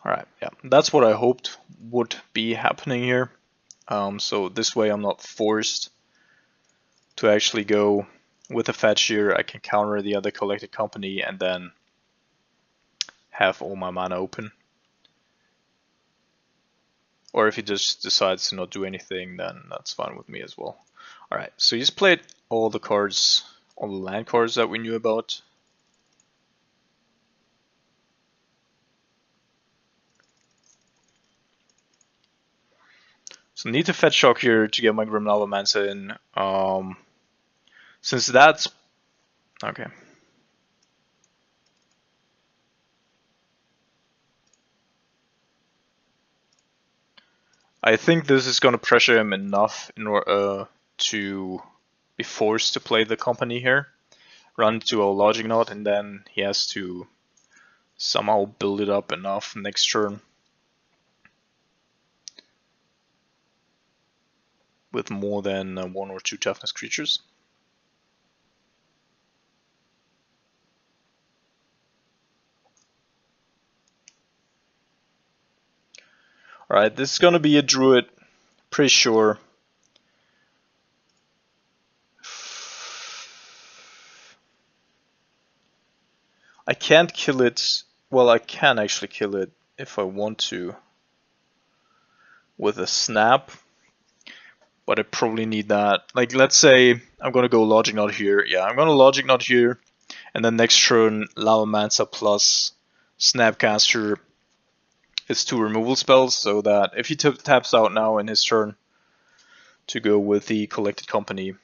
Alright, yeah, that's what I hoped would be happening here. So this way I'm not forced to actually go with a fetch here. I can counter the other collected company and then have all my mana open. Or if he just decides to not do anything, then that's fine with me as well. Alright, so he's played all the cards, all the land cards that we knew about. So need to fetch shock here to get my Grim Lavamancer in. Since that's okay. I think this is gonna pressure him enough in order to be forced to play the company here. Run to a logic knot, and then he has to somehow build it up enough next turn with more than 1 or 2 toughness creatures. Alright, this is gonna be a druid, pretty sure. I can't kill it, well I can actually kill it if I want to with a snap, but I probably need that. Like let's say I'm gonna go logic knot here, yeah I'm gonna logic knot here, and then next turn Lavamancer plus Snapcaster is 2 removal spells, so that if he taps out now in his turn to go with the collected company,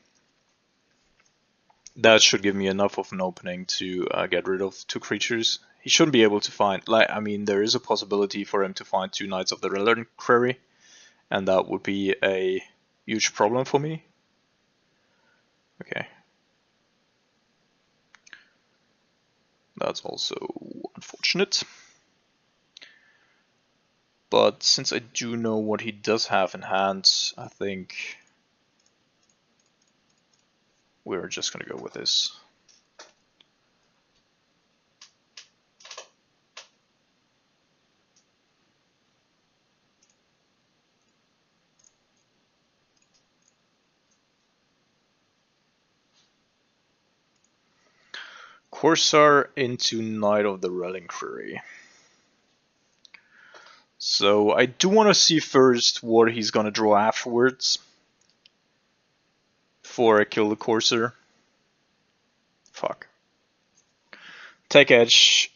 that should give me enough of an opening to get rid of 2 creatures. He shouldn't be able to find, like, I mean, there is a possibility for him to find 2 Knights of the Reliquary, and that would be a huge problem for me. Okay. That's also unfortunate. But since I do know what he does have in hand, I think we're just gonna go with this. Corsair into Knight of the Reliquary. So I do want to see first what he's gonna draw afterwards before I kill the Corsair. Fuck. Tech Edge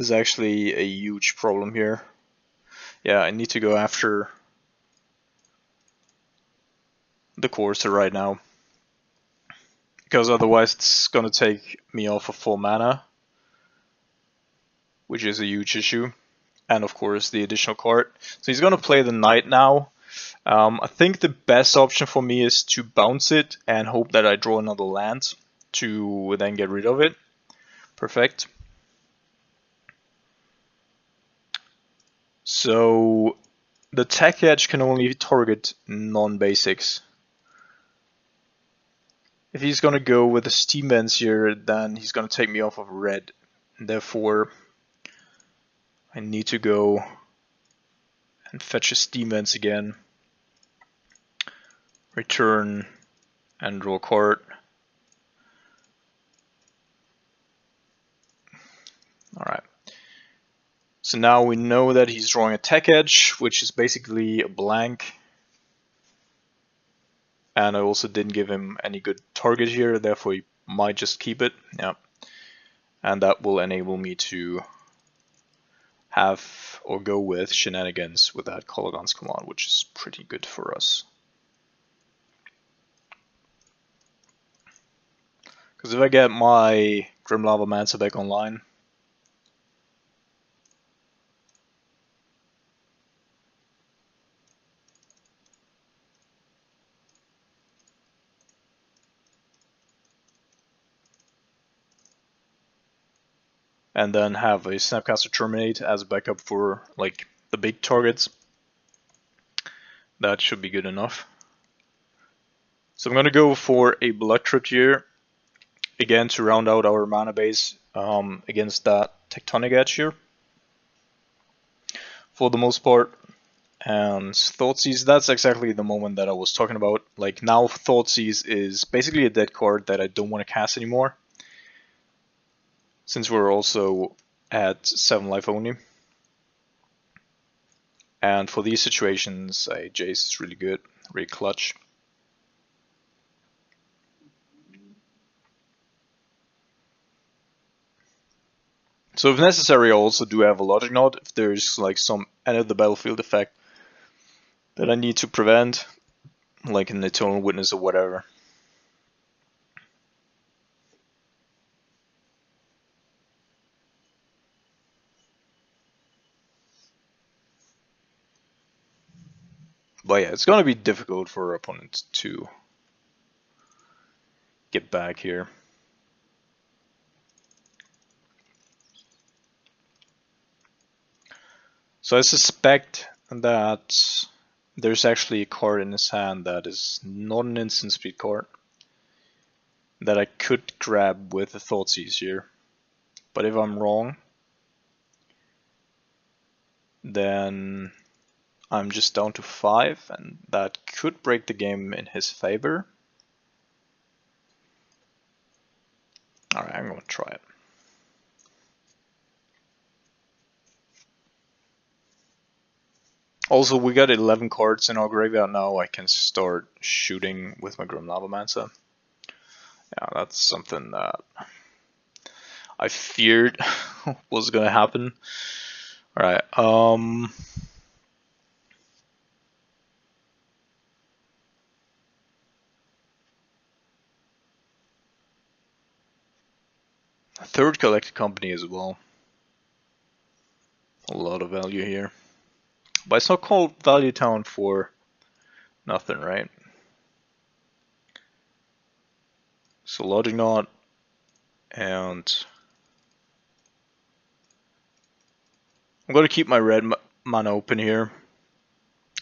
is actually a huge problem here. Yeah, I need to go after the Courser right now, because otherwise it's gonna take me off of full mana, which is a huge issue. And of course the additional card. So he's gonna play the Knight now. I think the best option for me is to bounce it and hope that I draw another land to then get rid of it. Perfect. So the tech edge can only target non-basics. If he's gonna go with the steam vents here, then he's gonna take me off of red. Therefore, I need to go and fetch a steam vents again. Return and draw a card. Alright. So now we know that he's drawing a tech edge, which is basically a blank. And I also didn't give him any good target here, therefore he might just keep it. Yeah. And that will enable me to have or go with shenanigans with that Cologons command, which is pretty good for us. Because if I get my Grim Lavamancer back online, and then have a Snapcaster Terminate as a backup for like the big targets, that should be good enough. So I'm going to go for a Blood Crypt here, again to round out our mana base against that Tectonic Edge here, for the most part. And Thoughtseize, that's exactly the moment that I was talking about. Like now Thoughtseize is basically a dead card that I don't want to cast anymore, since we're also at 7 life only. And for these situations, a Jace is really good, really clutch. So if necessary, I also do have a Logic Knot if there's like some end of the battlefield effect that I need to prevent, like an Eternal Witness or whatever. But yeah, it's gonna be difficult for our opponent to get back here. So I suspect that there's actually a card in his hand that is not an instant speed card that I could grab with a Thoughtseize here. But if I'm wrong, then I'm just down to 5, and that could break the game in his favor. Alright, I'm gonna try it. Also, we got 11 cards in our graveyard now. I can start shooting with my Grim Lavamancer. Yeah, that's something that I feared was gonna happen. Alright, third collected company as well. A lot of value here. But it's not called Value Town for nothing, right? So Logic Knot, and I'm going to keep my red mana open here.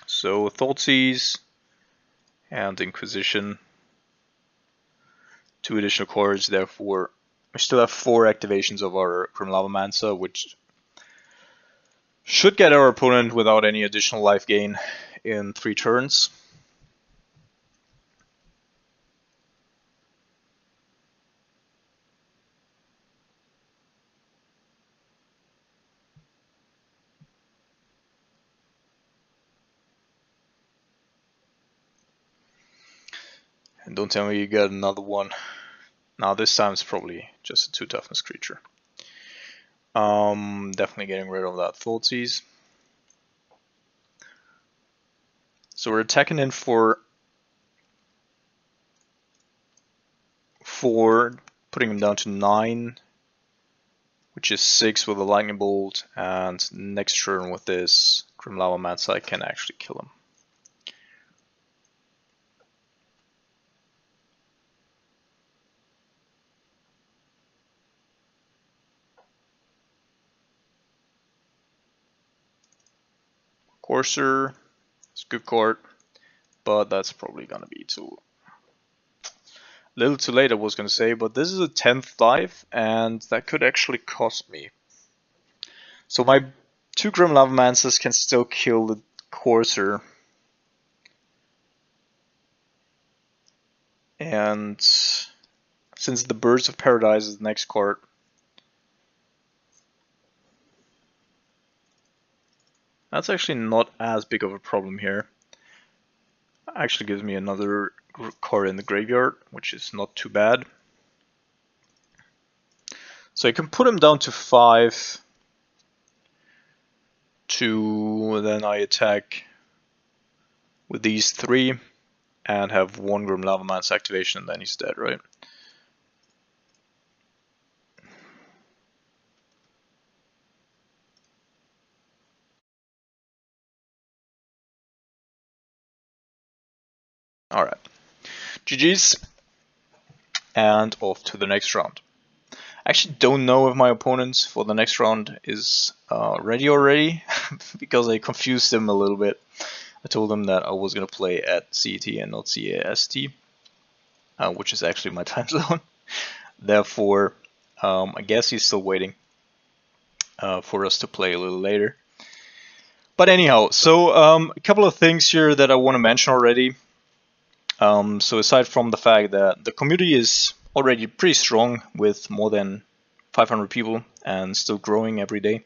So Thoughtseize and Inquisition. 2 additional cards, therefore we still have 4 activations of our Grim Lavamancer, which should get our opponent without any additional life gain in 3 turns. And don't tell me you got another one. Now this time it's probably just a 2 toughness creature. Definitely getting rid of that Thoughtseize. So we're attacking in for 4, putting him down to 9, which is 6 with a lightning bolt, and next turn with this Grim Lava Mance I can actually kill him. Courser, it's a good card, but that's probably gonna be too little too late, I was gonna say, but this is a 10th life, and that could actually cost me. So my 2 Grim Lava Mances can still kill the Courser. And since the Birds of Paradise is the next card, that's actually not as big of a problem here. Actually gives me another card in the graveyard, which is not too bad. So I can put him down to 5. Then I attack with these 3 and have 1 Grim Lava Mance activation, and then he's dead, right? Alright. GG's. And off to the next round. I actually don't know if my opponent for the next round is ready already, because I confused him a little bit. I told him that I was going to play at CET and not CAST, which is actually my time zone. Therefore, I guess he's still waiting for us to play a little later. But anyhow, so a couple of things here that I want to mention already. So aside from the fact that the community is already pretty strong with more than 500 people and still growing every day,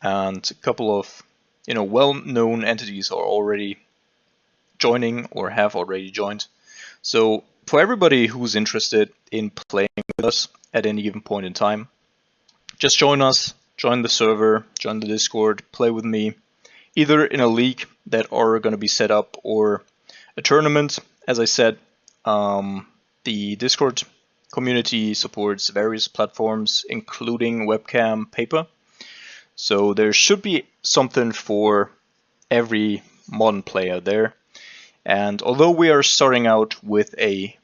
and a couple of well-known entities are already joining or have already joined. So for everybody who's interested in playing with us at any given point in time, just join us, join the server, join the Discord, play with me, either in a league that are going to be set up or a tournament. As I said, the Discord community supports various platforms, including webcam, paper. So there should be something for every modern player there. And although we are starting out with a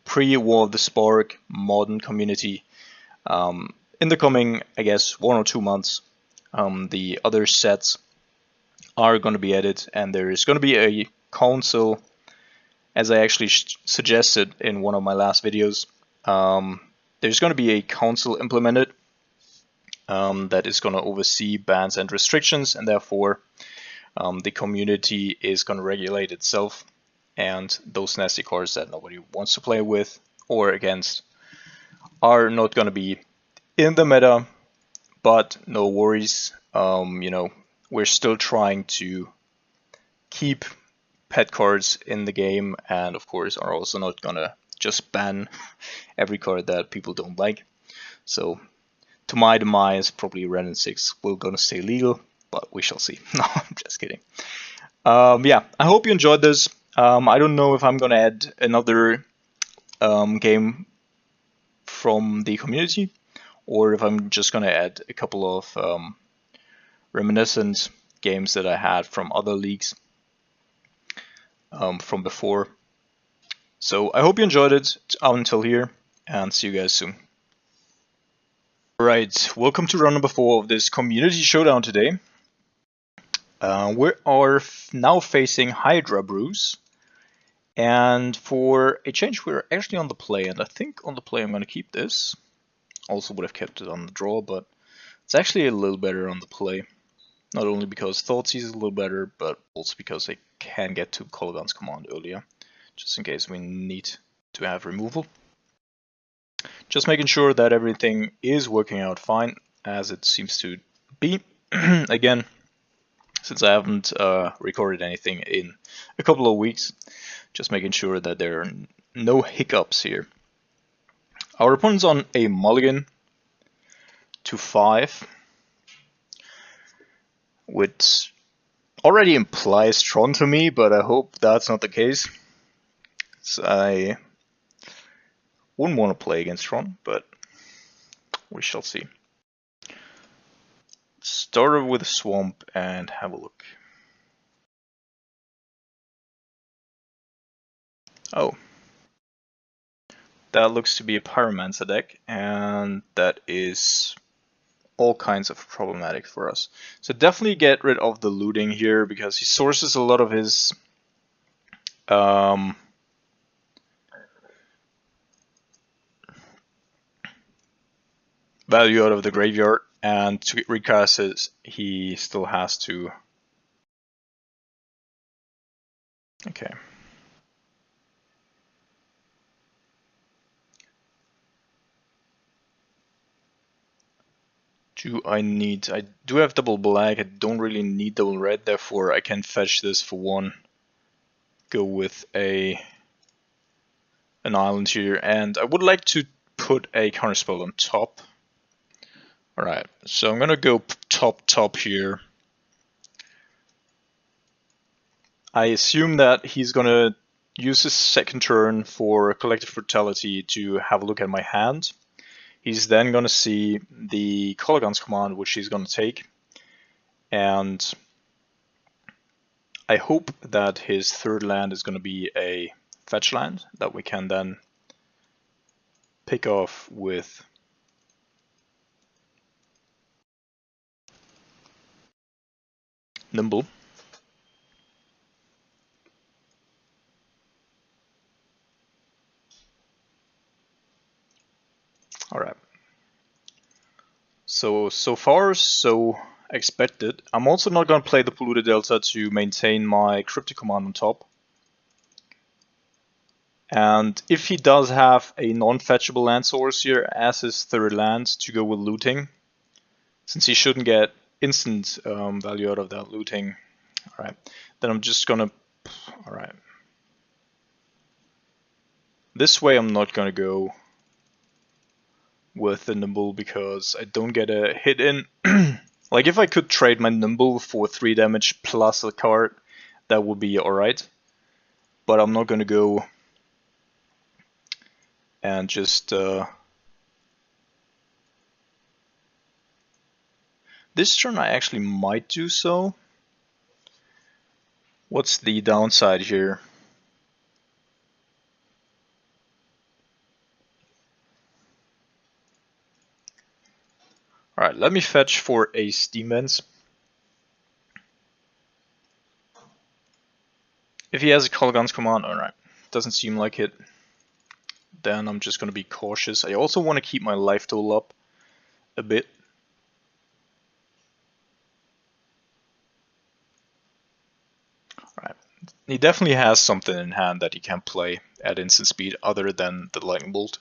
pre-War of the Spark modern community, in the coming, I guess, 1 or 2 months, the other sets are going to be added, and there is going to be a council, as I actually suggested in one of my last videos. There's going to be a council implemented that is going to oversee bans and restrictions, and therefore the community is going to regulate itself, and those nasty cards that nobody wants to play with or against are not going to be in the meta. But no worries, we're still trying to keep pet cards in the game, and of course are also not gonna just ban every card that people don't like. So to my demise, probably Ren and 6 will gonna stay legal, but we shall see. No, I'm just kidding. Yeah, I hope you enjoyed this. I don't know if I'm gonna add another game from the community, or if I'm just gonna add a couple of reminiscent games that I had from other leagues from before. So I hope you enjoyed it until here, and see you guys soon. Alright, welcome to round number 4 of this community showdown today. We are now facing Hydra Brews, and for a change we're actually on the play, and I think on the play I'm going to keep this. Also would have kept it on the draw, but it's actually a little better on the play. Not only because Thoughtseize is a little better, but also because I can get to Colodan's command earlier, just in case we need to have removal. Just making sure that everything is working out fine, as it seems to be. Again, since I haven't recorded anything in a couple of weeks, just making sure that there are no hiccups here. Our opponent's on a mulligan, to 5, which already implies Tron to me, but I hope that's not the case. So I wouldn't want to play against Tron, but we shall see. Start with a swamp and have a look. Oh. That looks to be a Pyromancer deck, and that is all kinds of problematic for us. So definitely get rid of the looting here, because he sources a lot of his value out of the graveyard, and to recast it, he still has to. Okay. I do have double black, I don't really need double red, therefore I can fetch this for 1. Go with an island here, and I would like to put a counterspell on top. Alright, so I'm gonna go top here. I assume that he's gonna use his second turn for Collective Brutality to have a look at my hand. He's then gonna see the Color Guns command, which he's gonna take, and I hope that his third land is gonna be a fetch land that we can then pick off with Nimble. Alright. So far, so expected. I'm also not going to play the Polluted Delta to maintain my Cryptic command on top. And if he does have a non-fetchable land source here as his third land to go with looting, since he shouldn't get instant value out of that looting, alright, then I'm just going to... Alright. This way I'm not going to go with the Nimble because I don't get a hit in. Like if I could trade my Nimble for 3 damage plus a card, that would be alright. But I'm not going to go and just... This turn I actually might do so. What's the downside here? Alright, let me fetch for a Steamens. If he has a Color Guns command, alright, doesn't seem like it, then I'm just going to be cautious. I also want to keep my life total up a bit. Alright, he definitely has something in hand that he can play at instant speed other than the Lightning Bolt.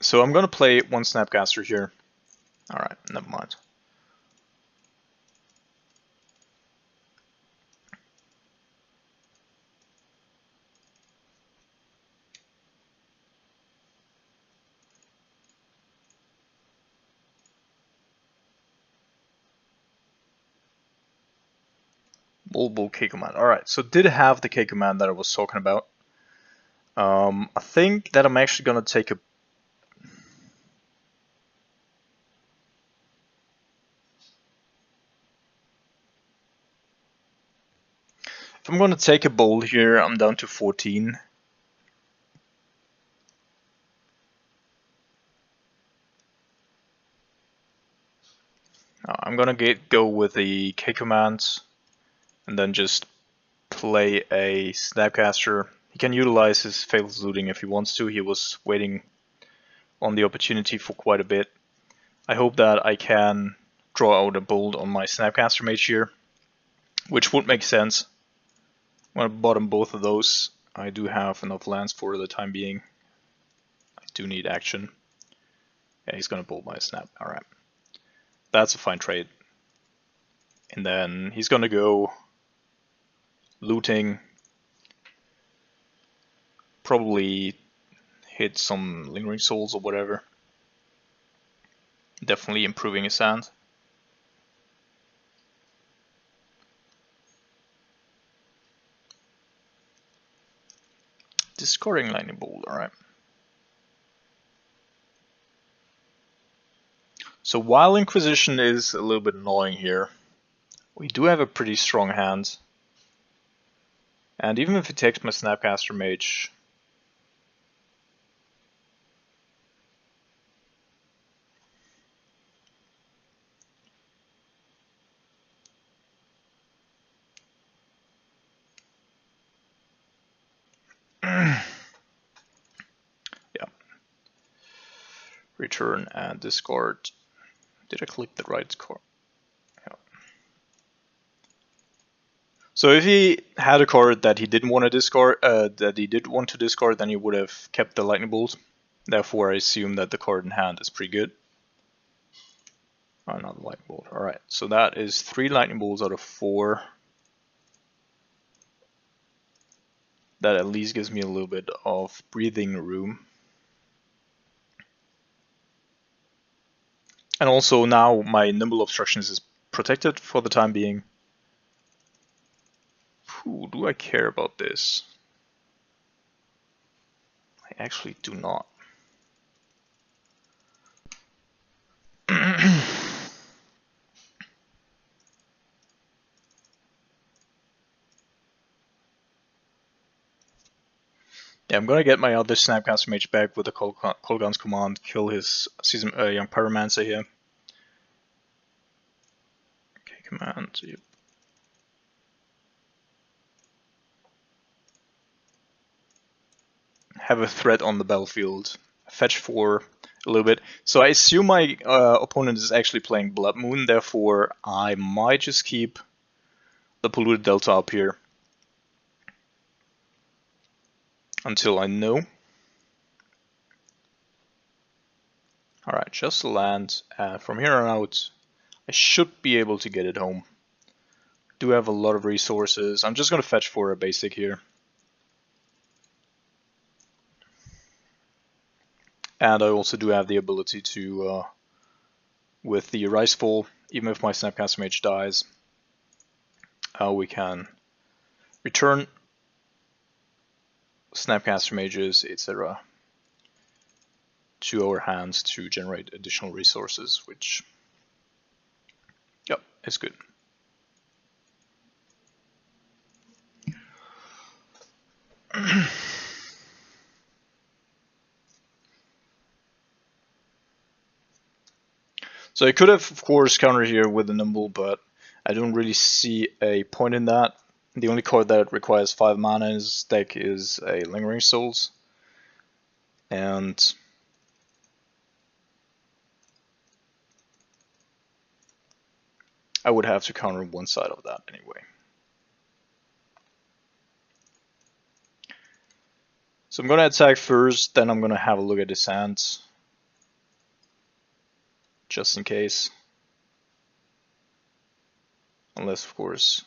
So I'm going to play 1 Snapcaster here. Alright, never mind. Bull K command. Alright, so did have the K command that I was talking about. I think that I'm actually going to take a... If I'm going to take a bold here, I'm down to 14. I'm going to go with the K commands and then just play a Snapcaster. He can utilize his Faithless Looting if he wants to. He was waiting on the opportunity for quite a bit. I hope that I can draw out a bold on my Snapcaster Mage here, which would make sense. I'm going to bottom both of those. I do have enough lands for the time being. I do need action. Yeah, he's gonna bolt my snap. Alright. That's a fine trade. And then he's gonna go looting. Probably hit some lingering souls or whatever. Definitely improving his hand. Discarding lightning bolt, alright. So while Inquisition is a little bit annoying here, we do have a pretty strong hand. And even if he takes my Snapcaster Mage, yeah. Return and discard. Did I click the right card? Yeah. So if he had a card that he didn't want to discard, then he would have kept the lightning bolt. Therefore, I assume that the card in hand is pretty good. Oh, not the lightning bolt. Alright, so that is 3 lightning bolts out of 4. That at least gives me a little bit of breathing room. And also now my nimble obstructions is protected for the time being. Ooh, do I care about this? I actually do not. Yeah, I'm gonna get my other Snapcaster Mage back with the Kolgan's command, kill his young Pyromancer here. Okay, command. Yep. Have a threat on the battlefield. Fetch 4 a little bit. So I assume my opponent is actually playing Blood Moon, therefore I might just keep the Polluted Delta up here until I know. Alright, just land, and from here on out I should be able to get it home. Do have a lot of resources. I'm just going to fetch for a basic here. And I also do have the ability to, with the Icefall, even if my Snapcaster Mage dies, we can return Snapcaster Mages, etc. to our hands to generate additional resources, which, yep, is good. So I could have, of course, countered here with a Nimble, but I don't really see a point in that. The only card that requires 5 mana in his deck is a Lingering Souls. And I would have to counter one side of that anyway. So I'm going to attack first, then I'm going to have a look at his hands, just in case. Unless, of course,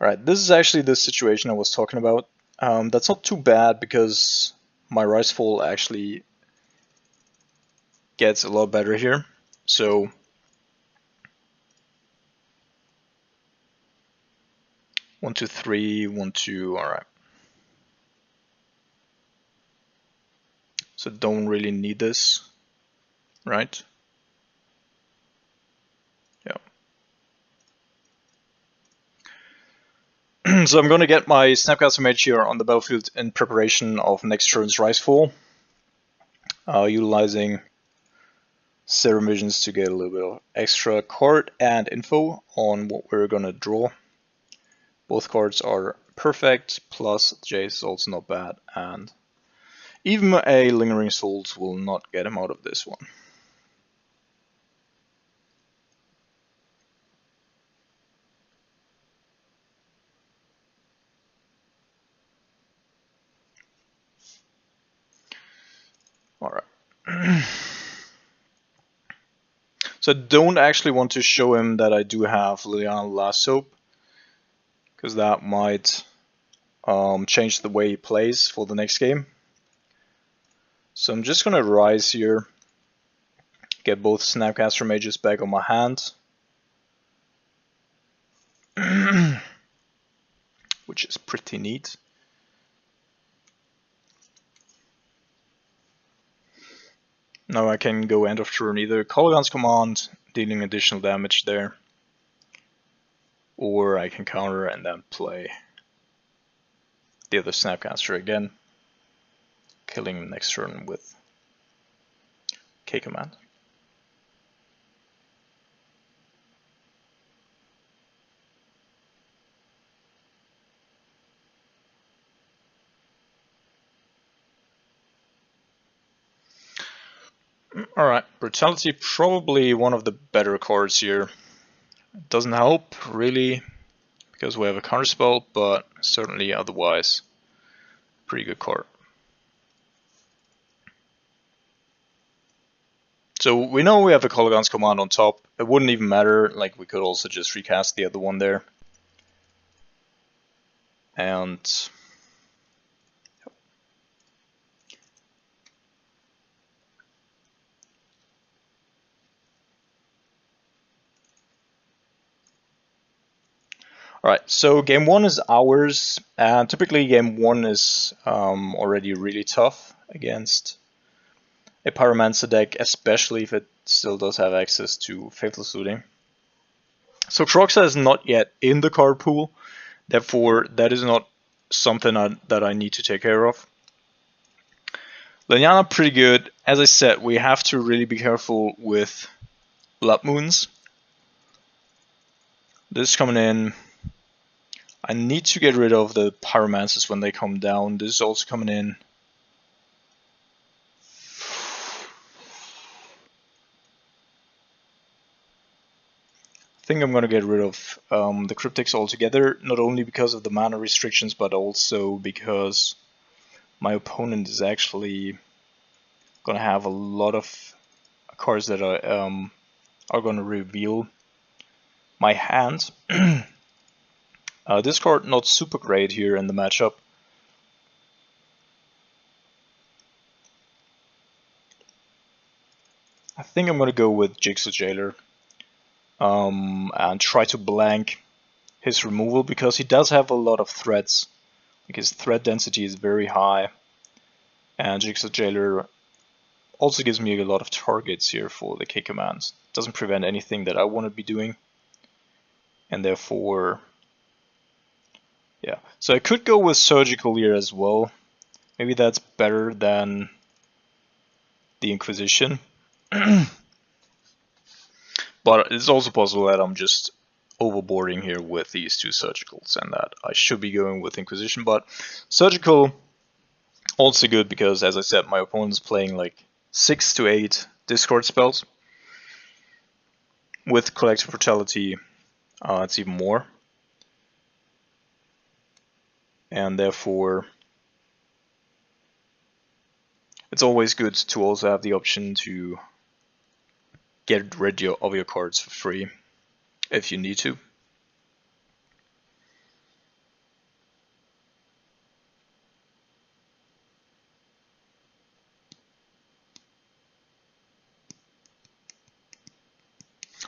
Alright, this is actually the situation I was talking about. That's not too bad because my Icefall actually gets a lot better here. So 1, 2, 3, 1, 2, alright. So don't really need this, right? Yeah. So I'm going to get my Snapcaster Mage here on the battlefield in preparation of next turn's Icefall, utilizing Serum Visions to get a little bit of extra card and info on what we're going to draw. Both cards are perfect, plus Jace is also not bad, and even a Lingering Souls will not get him out of this one. So I don't actually want to show him that I do have Liliana Last Soap, because that might change the way he plays for the next game. So I'm just gonna rise here, get both Snapcaster Mages back on my hand, which is pretty neat. Now I can go end of turn either Kolaghan's Command, dealing additional damage there, or I can counter and then play the other Snapcaster again, killing him next turn with K command. Alright, Brutality, probably one of the better cards here. It doesn't help, really, because we have a counterspell, but certainly otherwise, pretty good card. So we know we have a Kolaghan's Command on top. It wouldn't even matter, like we could also just recast the other one there. And alright, so game 1 is ours, and typically game 1 is already really tough against a Pyromancer deck, especially if it still does have access to Faithless Looting. So Kroxa is not yet in the card pool, therefore that is not something that I need to take care of. Liliana pretty good. As I said, we have to really be careful with Blood Moons. This is coming in. I need to get rid of the Pyromancers when they come down. This is also coming in. I think I'm going to get rid of the Cryptics altogether, not only because of the mana restrictions, but also because my opponent is actually going to have a lot of cards that are going to reveal my hand. This card not super great here in the matchup. I think I'm going to go with Jigsaw Jailer and try to blank his removal, because he does have a lot of threats. Like his threat density is very high, and Jigsaw Jailer also gives me a lot of targets here for the K commands. Doesn't prevent anything that I want to be doing, and therefore, yeah. So I could go with Surgical here as well. Maybe that's better than the Inquisition. But it's also possible that I'm just overboarding here with these two Surgicals, and that I should be going with Inquisition. But Surgical, also good because, as I said, my opponent's playing like 6 to 8 discard spells. With Collective Brutality, it's even more. And therefore, it's always good to also have the option to get rid of your cards for free if you need to.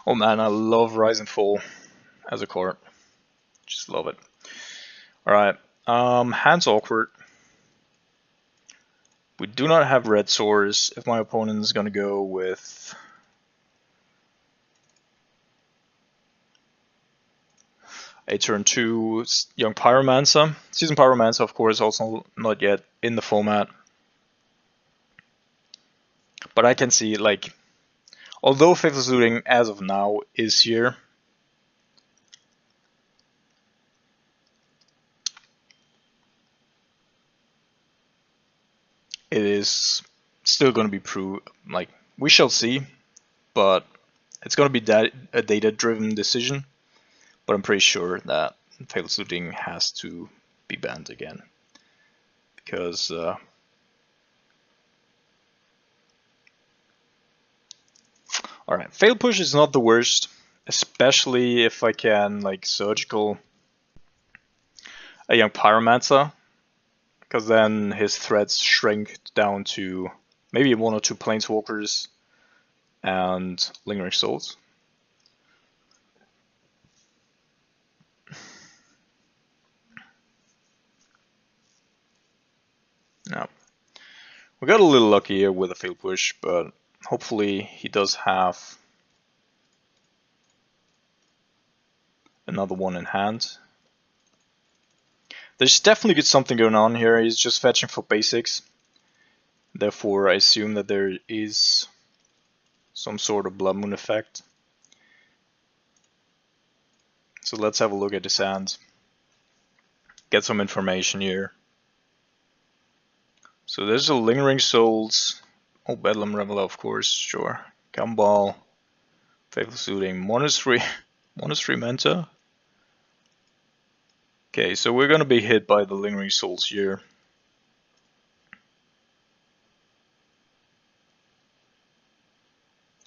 Oh man, I love Rise and Fall as a card. Just love it. Alright, hand's awkward. We do not have red swords. If my opponent is going to go with a turn 2 Young Pyromancer. Seasoned Pyromancer, of course, also not yet in the format. But I can see, like, although Faithless Looting as of now is here, it is still going to be like, we shall see, but it's going to be a data-driven decision. But I'm pretty sure that Faithless Looting has to be banned again, because Alright, fail push is not the worst, especially if I can like surgical a young pyromancer, because then his threats shrink down to maybe 1 or 2 planeswalkers and lingering souls. Now, we got a little lucky here with a fail push, but hopefully he does have another one in hand. There's definitely something going on here. He's just fetching for basics. Therefore, I assume that there is some sort of Blood Moon effect. So let's have a look at his hand. Get some information here. So there's a Lingering Souls. Oh, Bedlam Reveler, of course, sure. Gumball. Faithful Soothing. Monastery. Monastery Mentor. Okay, so we're gonna be hit by the Lingering Souls here.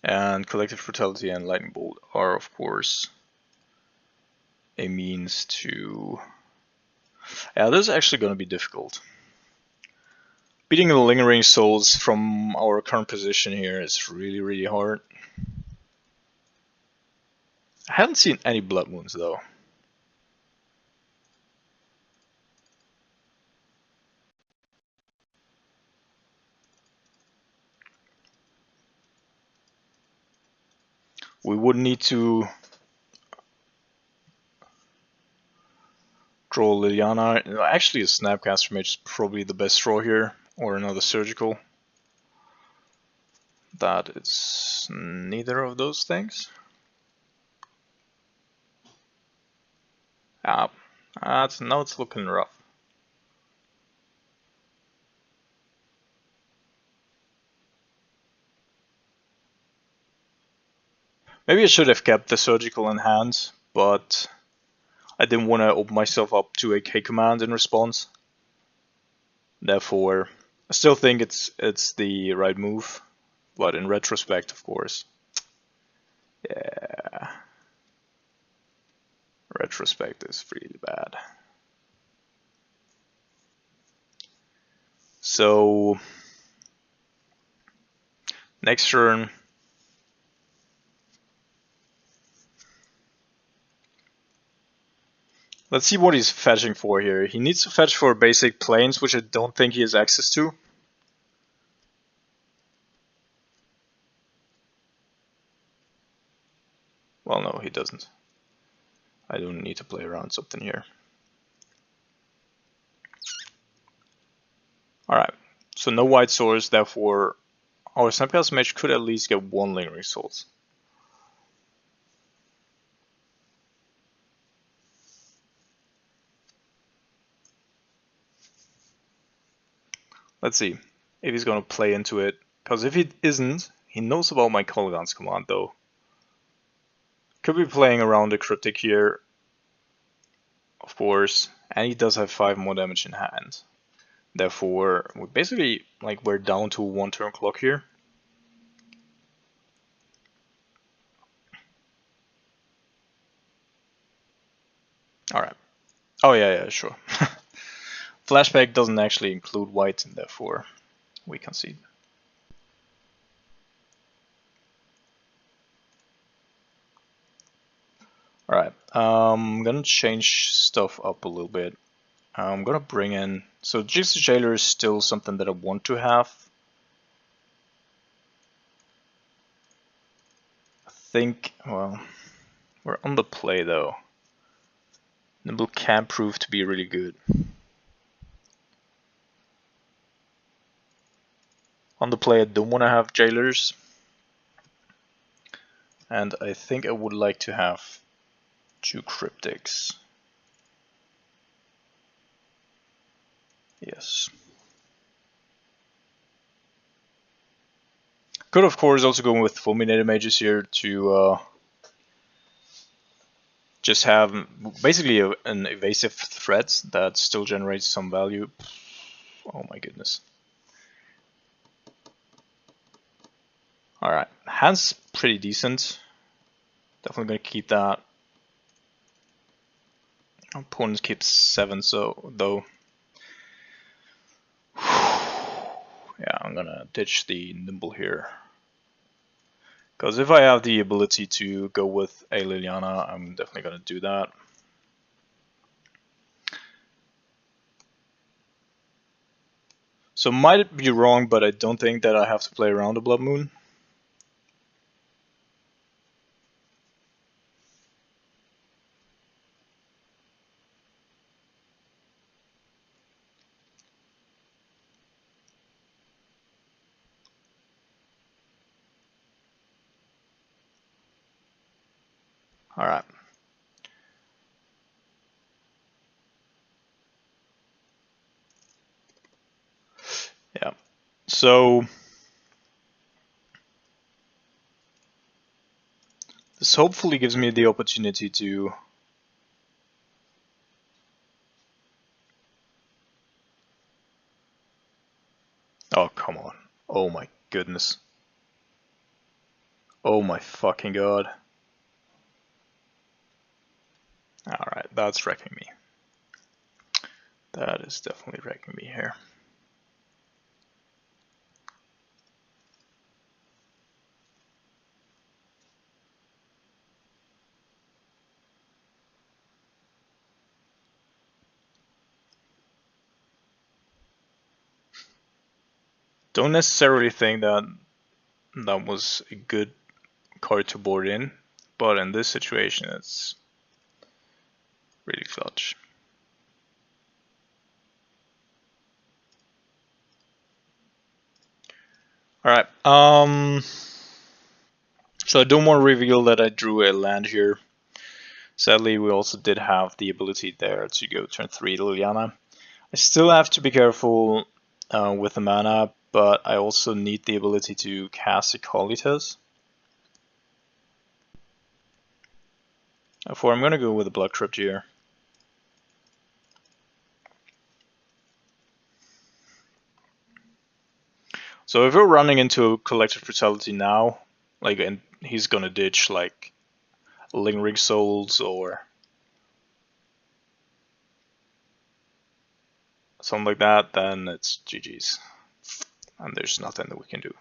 And Collective Brutality and Lightning Bolt are, of course, a means to... Yeah, this is actually gonna be difficult. Beating the Lingering Souls from our current position here is really hard. I haven't seen any Blood Moons though. We would need to draw Liliana. Actually, a Snapcaster Mage is probably the best draw here, or another Surgical. That is neither of those things. Ah, now it's looking rough. Maybe I should have kept the Surgical in hand, but I didn't want to open myself up to a K command in response. Therefore, I still think it's the right move, but in retrospect, of course, yeah, retrospect is really bad. So next turn, let's see what he's fetching for here. He needs to fetch for basic planes, which I don't think he has access to. Well, no, he doesn't. I don't need to play around something here. Alright, so no white source, therefore our Snapcaster Mage could at least get 1 Lingering Souls. Let's see if he's gonna play into it, because if he isn't, he knows about my Kolaghan's command though. Could be playing around the Cryptic here, of course, and he does have 5 more damage in hand. Therefore, we basically, like, we're down to 1 turn clock here. Alright. Oh yeah, sure. Flashback doesn't actually include white, and therefore we concede. Alright, I'm gonna change stuff up a little bit. I'm gonna bring in... So Grixis Jailer is still something that I want to have. I think, well, we're on the play though. Nimble can prove to be really good. On the play I don't want to have Jailers. And I think I would like to have 2 Cryptics. Yes. Could of course also go with Fulminator Mages here to just have basically an evasive threat that still generates some value. Oh my goodness. Alright, hand's pretty decent. Definitely gonna keep that. Opponent keeps 7, so though. Yeah, I'm gonna ditch the nimble here. Because if I have the ability to go with a Liliana, I'm definitely gonna do that. So might be wrong, but I don't think that I have to play around the Blood Moon. Alright. Yeah. So this hopefully gives me the opportunity to oh, come on. Oh my goodness. Oh my fucking god. Alright, that's wrecking me. That is definitely wrecking me here. Don't necessarily think that that was a good card to board in, but in this situation it's really clutch. Alright, so I don't want to reveal that I drew a land here. Sadly, we also did have the ability there to go turn 3 Liliana. I still have to be careful with the mana, but I also need the ability to cast Ecolitas. Therefore, I'm going to go with the Blood Crypt here. So if we're running into Collective Brutality now, like, and he's going to ditch like Lingering Souls or something like that, then it's GG's. And there's nothing that we can do.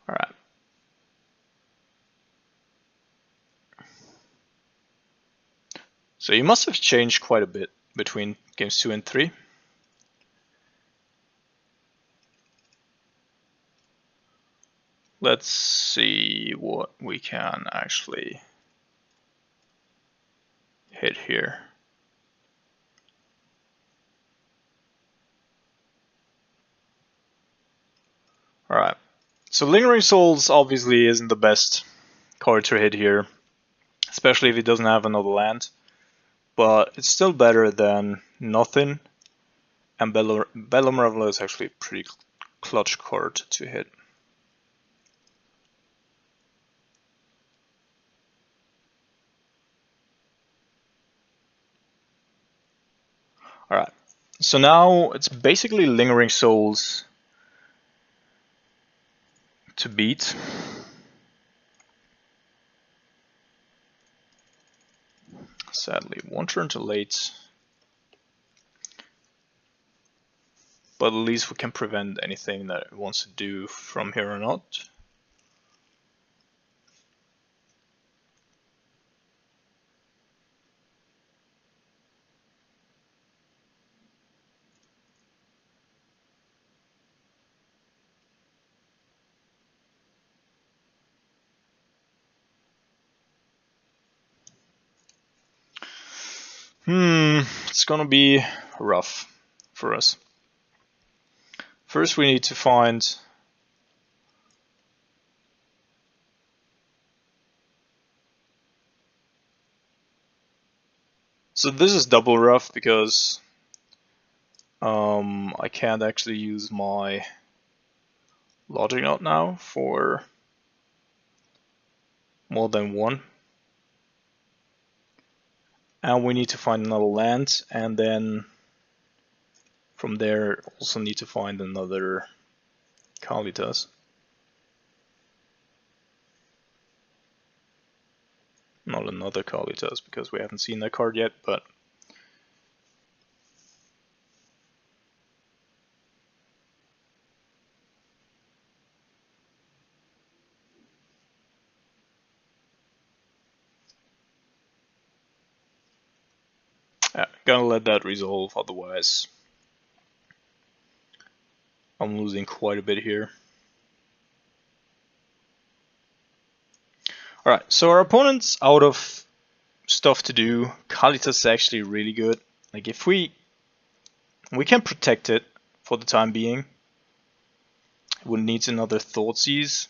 Alright. So you must have changed quite a bit between games 2 and 3. Let's see what we can actually hit here. Alright, so Lingering Souls obviously isn't the best card to hit here, especially if it doesn't have another land, but it's still better than nothing, and Bellum Reveler is actually a pretty clutch card to hit. Alright, so now it's basically Lingering Souls to beat. Sadly, one turn too late. But at least we can prevent anything that it wants to do from here on out. It's gonna be rough for us. First we need to find so this is double rough because I can't actually use my logic knot now for more than one. And we need to find another land, and then from there also need to find another Kalitas. Not another Kalitas, because we haven't seen that card yet, but yeah, gonna let that resolve, otherwise I'm losing quite a bit here. Alright, so our opponent's out of stuff to do. Kalitas is actually really good. Like, if we can protect it for the time being. It would need another Thoughtseize.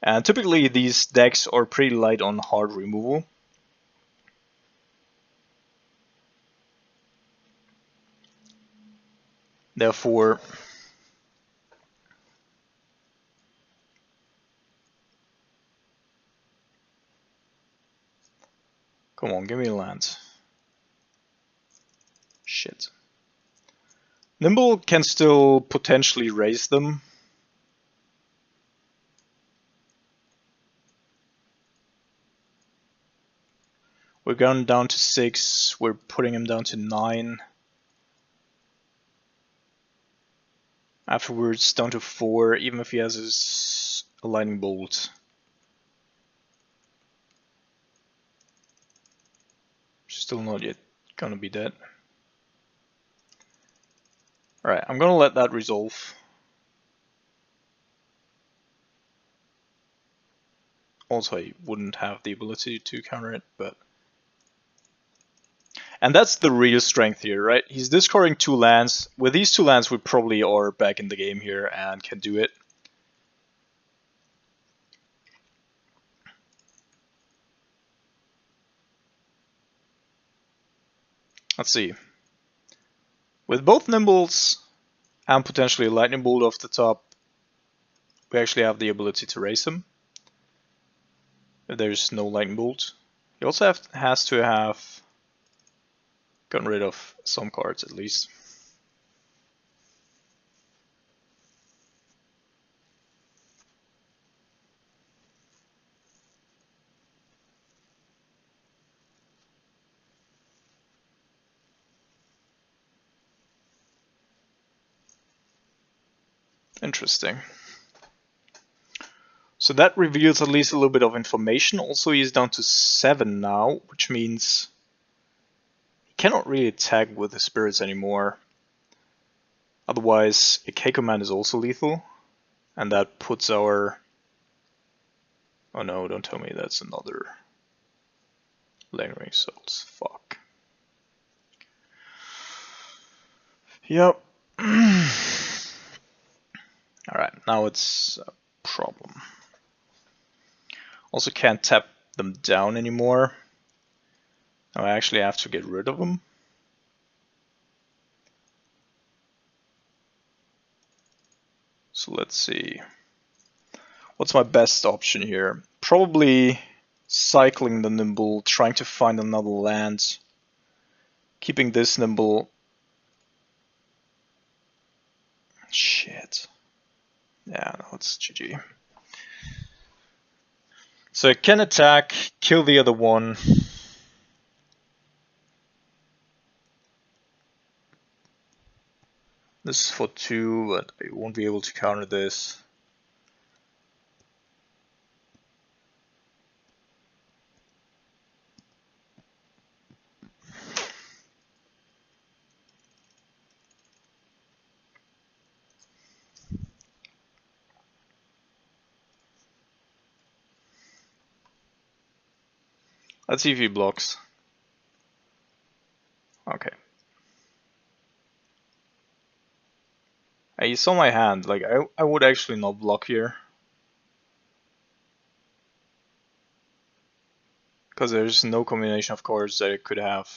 And typically these decks are pretty light on hard removal. Therefore, come on, give me a land. Shit. Nimble can still potentially raise them. We're going down to 6, we're putting him down to 9. Afterwards down to 4, even if he has his lightning bolt. Still not yet gonna be dead. Alright, I'm gonna let that resolve. Also, I wouldn't have the ability to counter it, but... And that's the real strength here, right? He's discarding 2 lands. With these 2 lands, we probably are back in the game here and can do it. Let's see. With both Nimbles and potentially a Lightning Bolt off the top, we actually have the ability to raise him. If there's no Lightning Bolt. He also has to have gotten rid of some cards at least. Interesting. So that reveals at least a little bit of information. Also, he's down to 7 now, which means he cannot really attack with the spirits anymore. Otherwise, a K command is also lethal, and that puts our... Oh no, don't tell me that's another Lingering Souls. Fuck. Yep. Alright, now it's a problem. Also can't tap them down anymore. Now I actually have to get rid of them. So let's see. What's my best option here? Probably cycling the Nimble, trying to find another land. Keeping this Nimble. Shit. Yeah, no, it's GG. So I can attack, kill the other one. This is for 2, but I won't be able to counter this. Let's see if he blocks. Okay. You saw my hand, like I would actually not block here. Because there's no combination of cards that it could have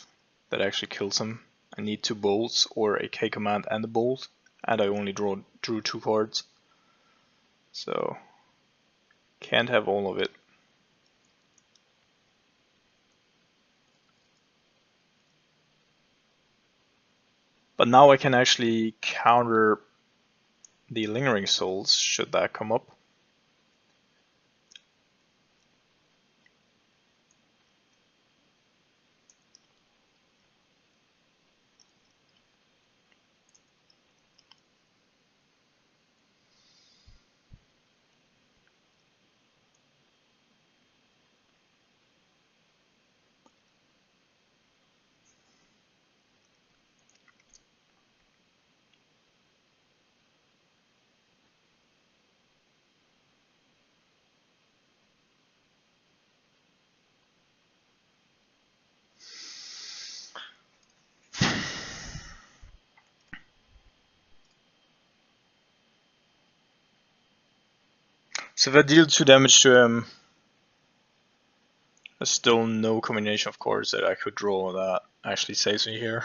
that actually kills him. I need 2 bolts or a K command and a bolt, and I only drew 2 cards. So Can't have all of it. But now I can actually counter the Lingering Souls, should that come up. So if I deal 2 damage to him, there's still no combination of cards that I could draw that actually saves me here.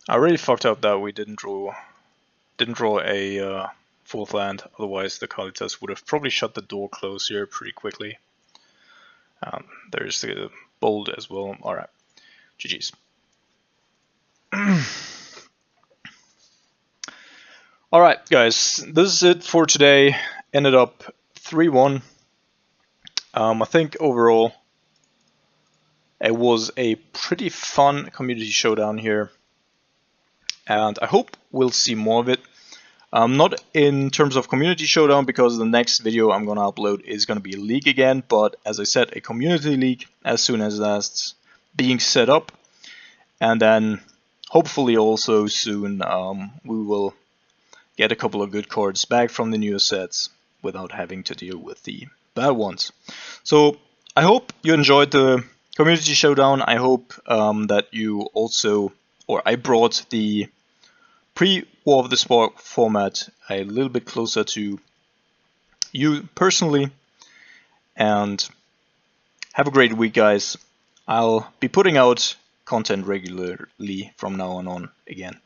I really fucked up that we didn't draw a 4th land, otherwise the Kalitas would have probably shut the door closed here pretty quickly. There's the bold as well. Alright, GG's. Alright guys, this is it for today. Ended up 3-1. I think overall it was a pretty fun community showdown here, and I hope we'll see more of it. Not in terms of community showdown, because the next video I'm gonna upload is gonna be a league again, but as I said, a community league as soon as that's being set up, and then hopefully also soon we will get a couple of good cards back from the newer sets without having to deal with the bad ones. So I hope you enjoyed the community showdown. I hope that you also, or I brought the pre-War of the Spark format a little bit closer to you personally. And have a great week, guys. I'll be putting out content regularly from now on again.